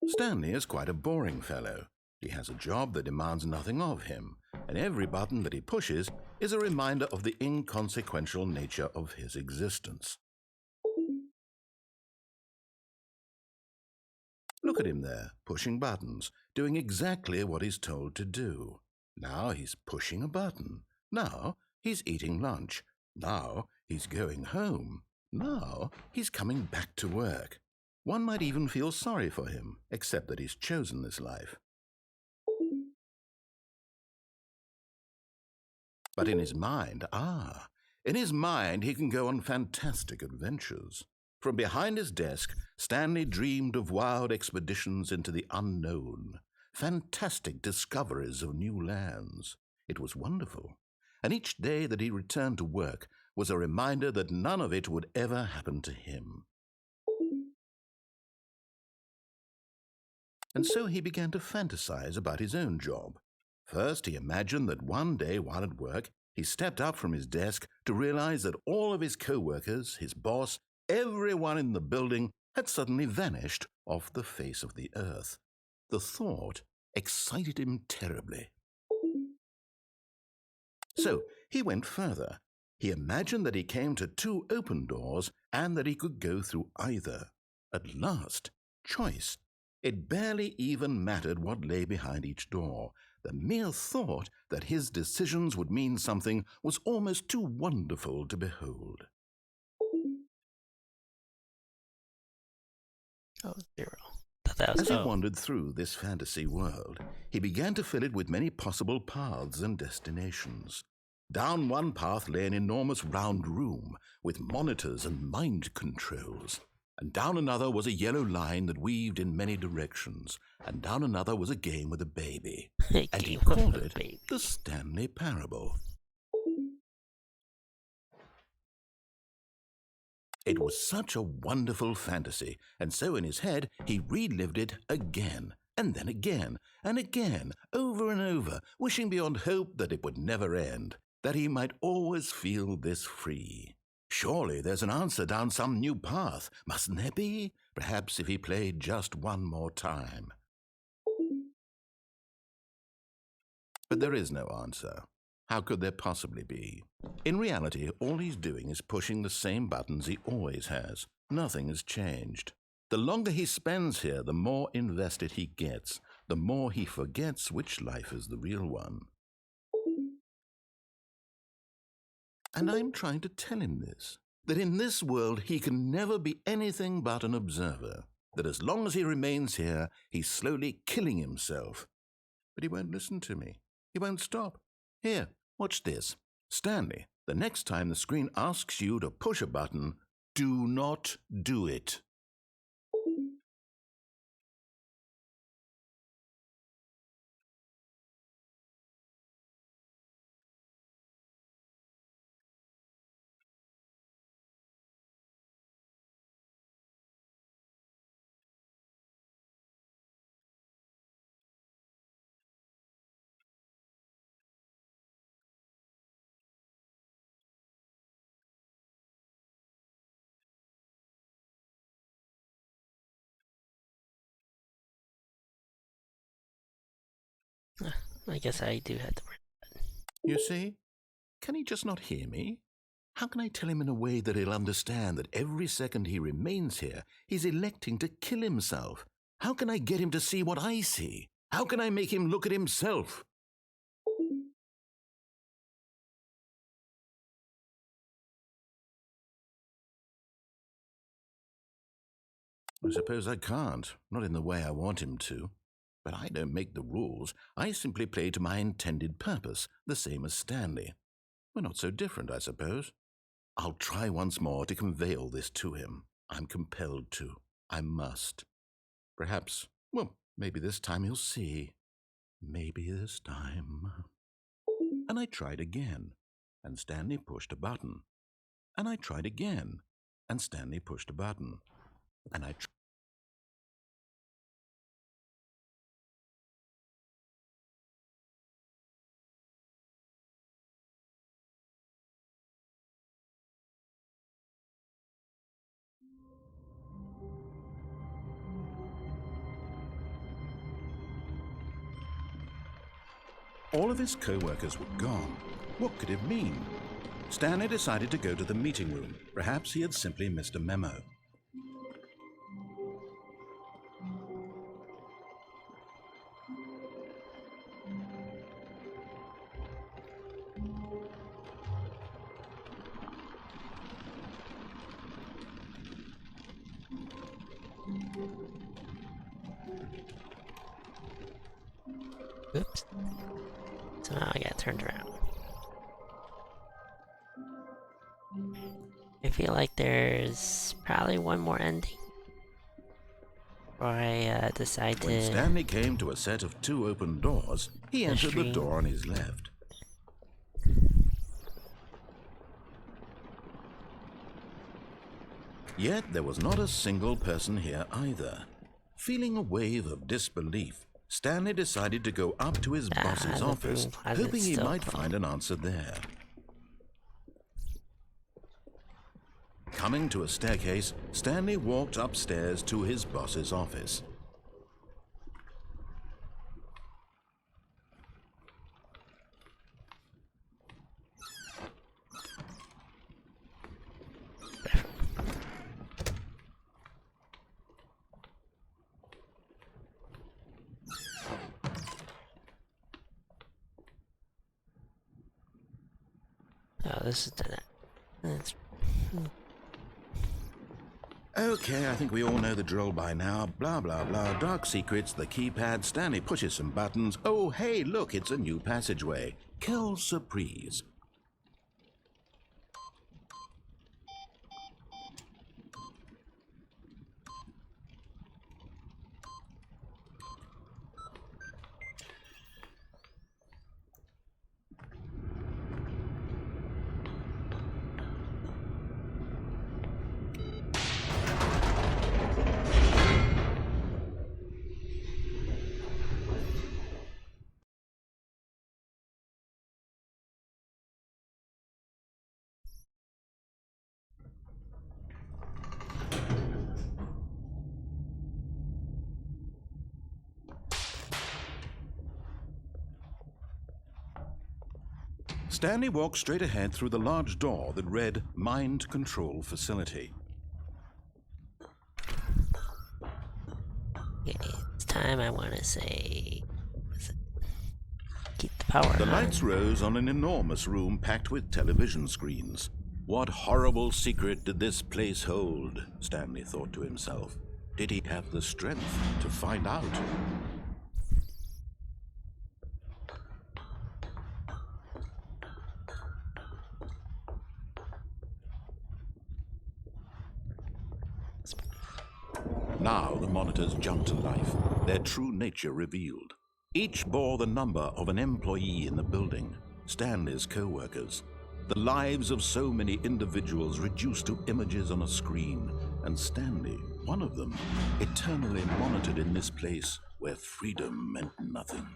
Stanley is quite a boring fellow. He has a job that demands nothing of him, and every button that he pushes is a reminder of the inconsequential nature of his existence. Look at him there, pushing buttons, doing exactly what he's told to do. Now he's pushing a button. Now he's eating lunch. Now he's going home. Now he's coming back to work. One might even feel sorry for him, except that he's chosen this life. But in his mind, he can go on fantastic adventures. From behind his desk, Stanley dreamed of wild expeditions into the unknown, fantastic discoveries of new lands. It was wonderful, and each day that he returned to work was a reminder that none of it would ever happen to him. And so he began to fantasize about his own job. First, he imagined that one day while at work, he stepped up from his desk to realize that all of his co-workers, his boss, everyone in the building had suddenly vanished off the face of the earth. The thought excited him terribly. So he went further. He imagined that he came to 2 open doors and that he could go through either. At last, choice. It barely even mattered what lay behind each door. The mere thought that his decisions would mean something was almost too wonderful to behold. Oh, 0. That was As he wandered through this fantasy world, he began to fill it with many possible paths and destinations. Down one path lay an enormous round room with monitors and mind controls. And down another was a yellow line that weaved in many directions. And down another was a game with a baby. And he called it the Stanley Parable. It was such a wonderful fantasy, and so in his head he relived it again, and then again, and again, over and over, wishing beyond hope that it would never end, that he might always feel this free. Surely there's an answer down some new path, mustn't there be? Perhaps if he played just one more time. But there is no answer. How could there possibly be? In reality, all he's doing is pushing the same buttons he always has. Nothing has changed. The longer he spends here, the more invested he gets, the more he forgets which life is the real one. And I'm trying to tell him this, that in this world he can never be anything but an observer, that as long as he remains here, he's slowly killing himself. But he won't listen to me. He won't stop. Here, watch this. Stanley, the next time the screen asks you to push a button, do not do it. I guess I do have to. You see? Can he just not hear me? How can I tell him in a way that he'll understand that every second he remains here, he's electing to kill himself? How can I get him to see what I see? How can I make him look at himself? I suppose I can't, not in the way I want him to. But I don't make the rules. I simply play to my intended purpose, the same as Stanley. We're not so different, I suppose. I'll try once more to convey all this to him. I'm compelled to. I must. Perhaps, well, maybe this time he'll see. Maybe this time. And I tried again, and Stanley pushed a button. And I tried again, and Stanley pushed a button. And I tried. All of his co-workers were gone. What could it mean? Stanley decided to go to the meeting room. Perhaps he had simply missed a memo. Oops. So now I got turned around. I feel like there's probably one more ending before I decide When to... Stanley came to a set of 2 open doors, he entered the door on his left. Yet there was not a single person here either. Feeling a wave of disbelief, Stanley decided to go up to his boss's the office, broom closet's hoping he still might closed. find an answer there. Coming to a staircase, Stanley walked upstairs to his boss's office. Oh, this is done. That's... Okay, I think we all know the drill by now. Blah, blah, blah. Dark secrets, the keypad. Stanley pushes some buttons. Oh, hey, look, it's a new passageway. Quelle surprise. Stanley walked straight ahead through the large door that read Mind Control Facility. Okay, it's time I want to say... keep the power The on. lights rose on an enormous room packed with television screens. What horrible secret did this place hold? Stanley thought to himself. Did he have the strength to find out? Now the monitors jumped to life, their true nature revealed. Each bore the number of an employee in the building, Stanley's co-workers. The lives of so many individuals reduced to images on a screen, and Stanley, one of them, eternally monitored in this place where freedom meant nothing.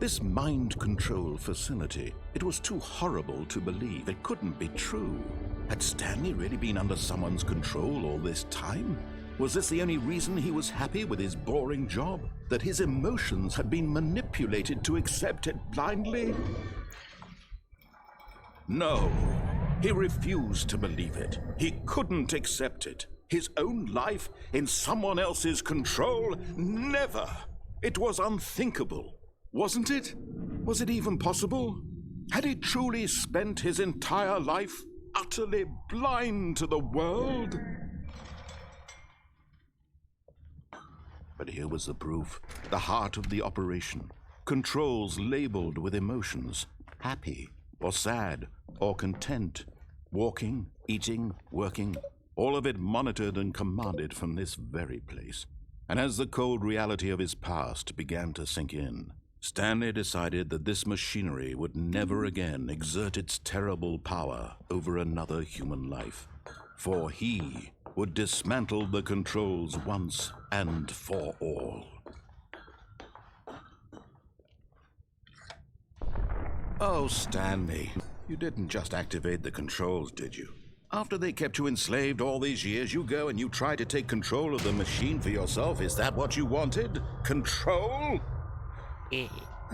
This mind control facility, it was too horrible to believe. It couldn't be true. Had Stanley really been under someone's control all this time? Was this the only reason he was happy with his boring job? That his emotions had been manipulated to accept it blindly? No, he refused to believe it. He couldn't accept it. His own life in someone else's control? Never! It was unthinkable. Wasn't it? Was it even possible? Had he truly spent his entire life utterly blind to the world? But here was the proof, the heart of the operation. Controls labeled with emotions, happy or sad or content, walking, eating, working, all of it monitored and commanded from this very place. And as the cold reality of his past began to sink in, Stanley decided that this machinery would never again exert its terrible power over another human life, for he would dismantle the controls once and for all. Oh, Stanley, you didn't just activate the controls, did you? After they kept you enslaved all these years, you go and you try to take control of the machine for yourself. Is that what you wanted? Control?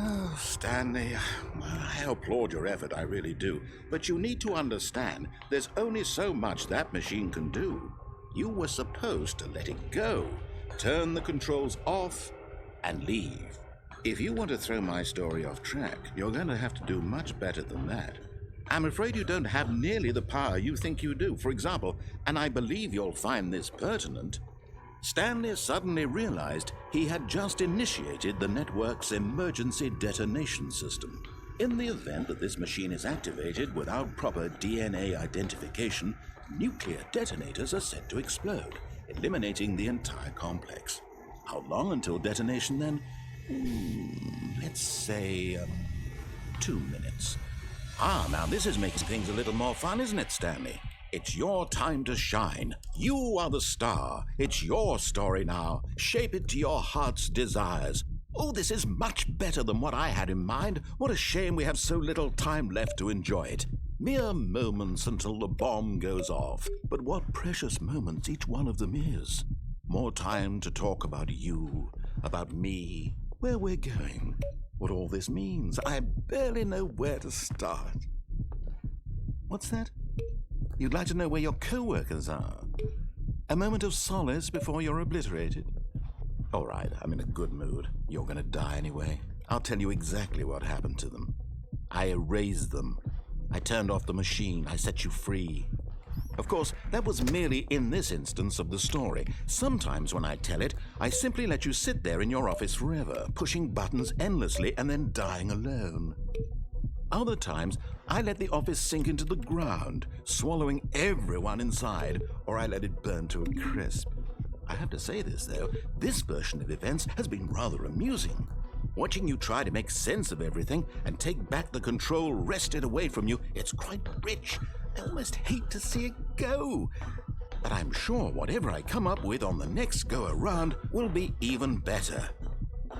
Oh, Stanley, I applaud your effort, I really do. But you need to understand, there's only so much that machine can do. You were supposed to let it go, turn the controls off, and leave. If you want to throw my story off track, you're going to have to do much better than that. I'm afraid you don't have nearly the power you think you do. For example, and I believe you'll find this pertinent, Stanley suddenly realized he had just initiated the network's emergency detonation system. In the event that this machine is activated without proper DNA identification, nuclear detonators are set to explode, eliminating the entire complex. How long until detonation then? Let's say 2 minutes. Now this is making things a little more fun, isn't it, Stanley? It's your time to shine. You are the star. It's your story now. Shape it to your heart's desires. Oh, this is much better than what I had in mind. What a shame we have so little time left to enjoy it. Mere moments until the bomb goes off. But what precious moments each one of them is. More time to talk about you, about me, where we're going, what all this means. I barely know where to start. What's that? You'd like to know where your co-workers are? A moment of solace before you're obliterated? All right, I'm in a good mood. You're going to die anyway. I'll tell you exactly what happened to them. I erased them. I turned off the machine. I set you free. Of course, that was merely in this instance of the story. Sometimes when I tell it, I simply let you sit there in your office forever, pushing buttons endlessly and then dying alone. Other times, I let the office sink into the ground, swallowing everyone inside, or I let it burn to a crisp. I have to say this, though, this version of events has been rather amusing. Watching you try to make sense of everything and take back the control wrested away from you, it's quite rich. I almost hate to see it go. But I'm sure whatever I come up with on the next go-around will be even better.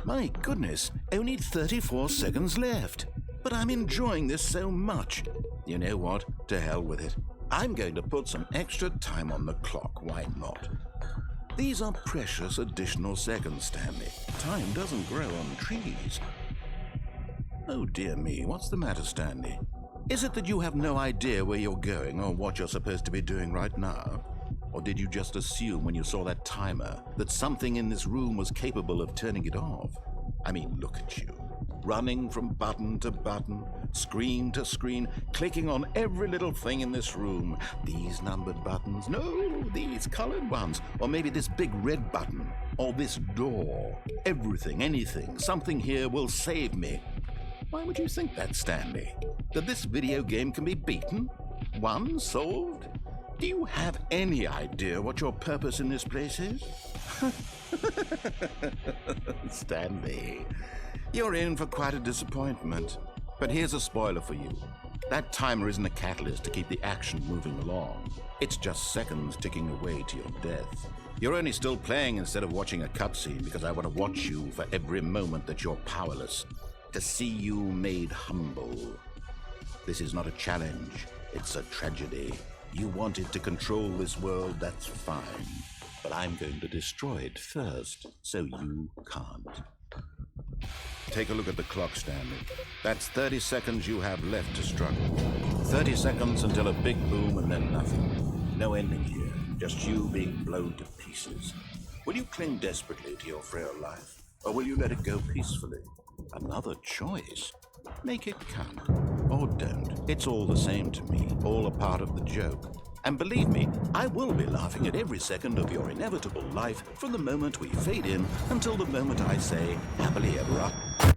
My goodness, only 34 seconds left. But I'm enjoying this so much. You know what? To hell with it. I'm going to put some extra time on the clock, why not? These are precious additional seconds, Stanley. Time doesn't grow on trees. Oh dear me, what's the matter, Stanley? Is it that you have no idea where you're going or what you're supposed to be doing right now? Or did you just assume when you saw that timer that something in this room was capable of turning it off? I mean, look at you. Running from button to button, screen to screen, clicking on every little thing in this room. These numbered buttons, no, these colored ones, or maybe this big red button, or this door. Everything, anything, something here will save me. Why would you think that, Stanley? That this video game can be beaten? Won? Solved? Do you have any idea what your purpose in this place is? Stanley, you're in for quite a disappointment. But here's a spoiler for you. That timer isn't a catalyst to keep the action moving along. It's just seconds ticking away to your death. You're only still playing instead of watching a cutscene because I want to watch you for every moment that you're powerless. To see you made humble. This is not a challenge. It's a tragedy. You wanted to control this world, that's fine. But I'm going to destroy it first, so you can't. Take a look at the clock, Stanley. That's 30 seconds you have left to struggle. 30 seconds until a big boom and then nothing. No ending here, just you being blown to pieces. Will you cling desperately to your frail life, or will you let it go peacefully? Another choice. Make it count. Or don't. It's all the same to me, all a part of the joke. And believe me, I will be laughing at every second of your inevitable life from the moment we fade in until the moment I say, happily ever after.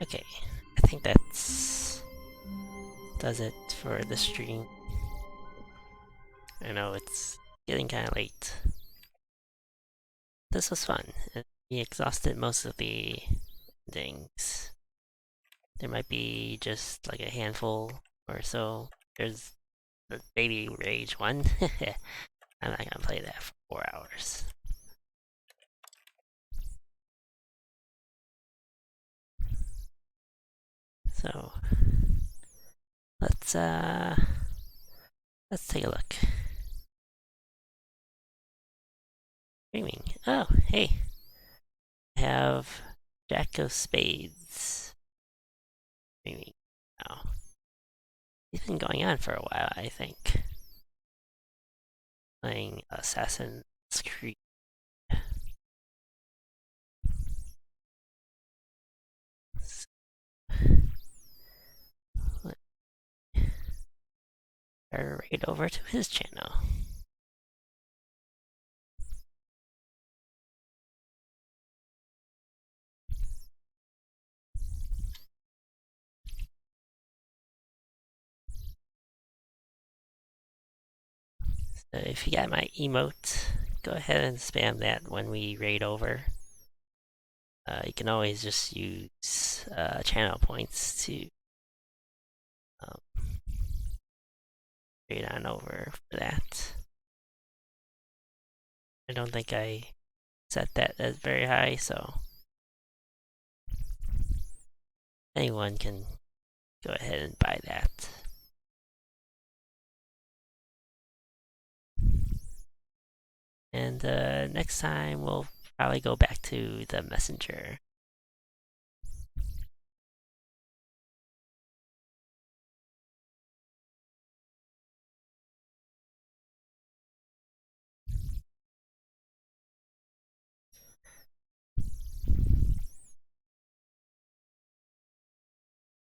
Okay, I think that's does it for the stream. I know it's getting kind of late. This was fun. We exhausted most of the things. There might be just like a handful or so. There's the baby rage one. I'm not gonna play that for 4 hours. So let's take a look. Streaming. Oh, hey. I have Jack of Spades streaming now. He's been going on for a while, I think. Playing Assassin's Creed. Right over to his channel. So if you got my emote, go ahead and spam that when we raid over. You can always just use channel points to um, raid on over for that. I don't think I set that as very high, so anyone can go ahead and buy that. And next time we'll probably go back to the messenger.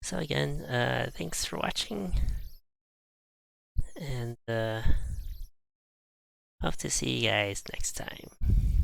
So again, thanks for watching, and hope to see you guys next time.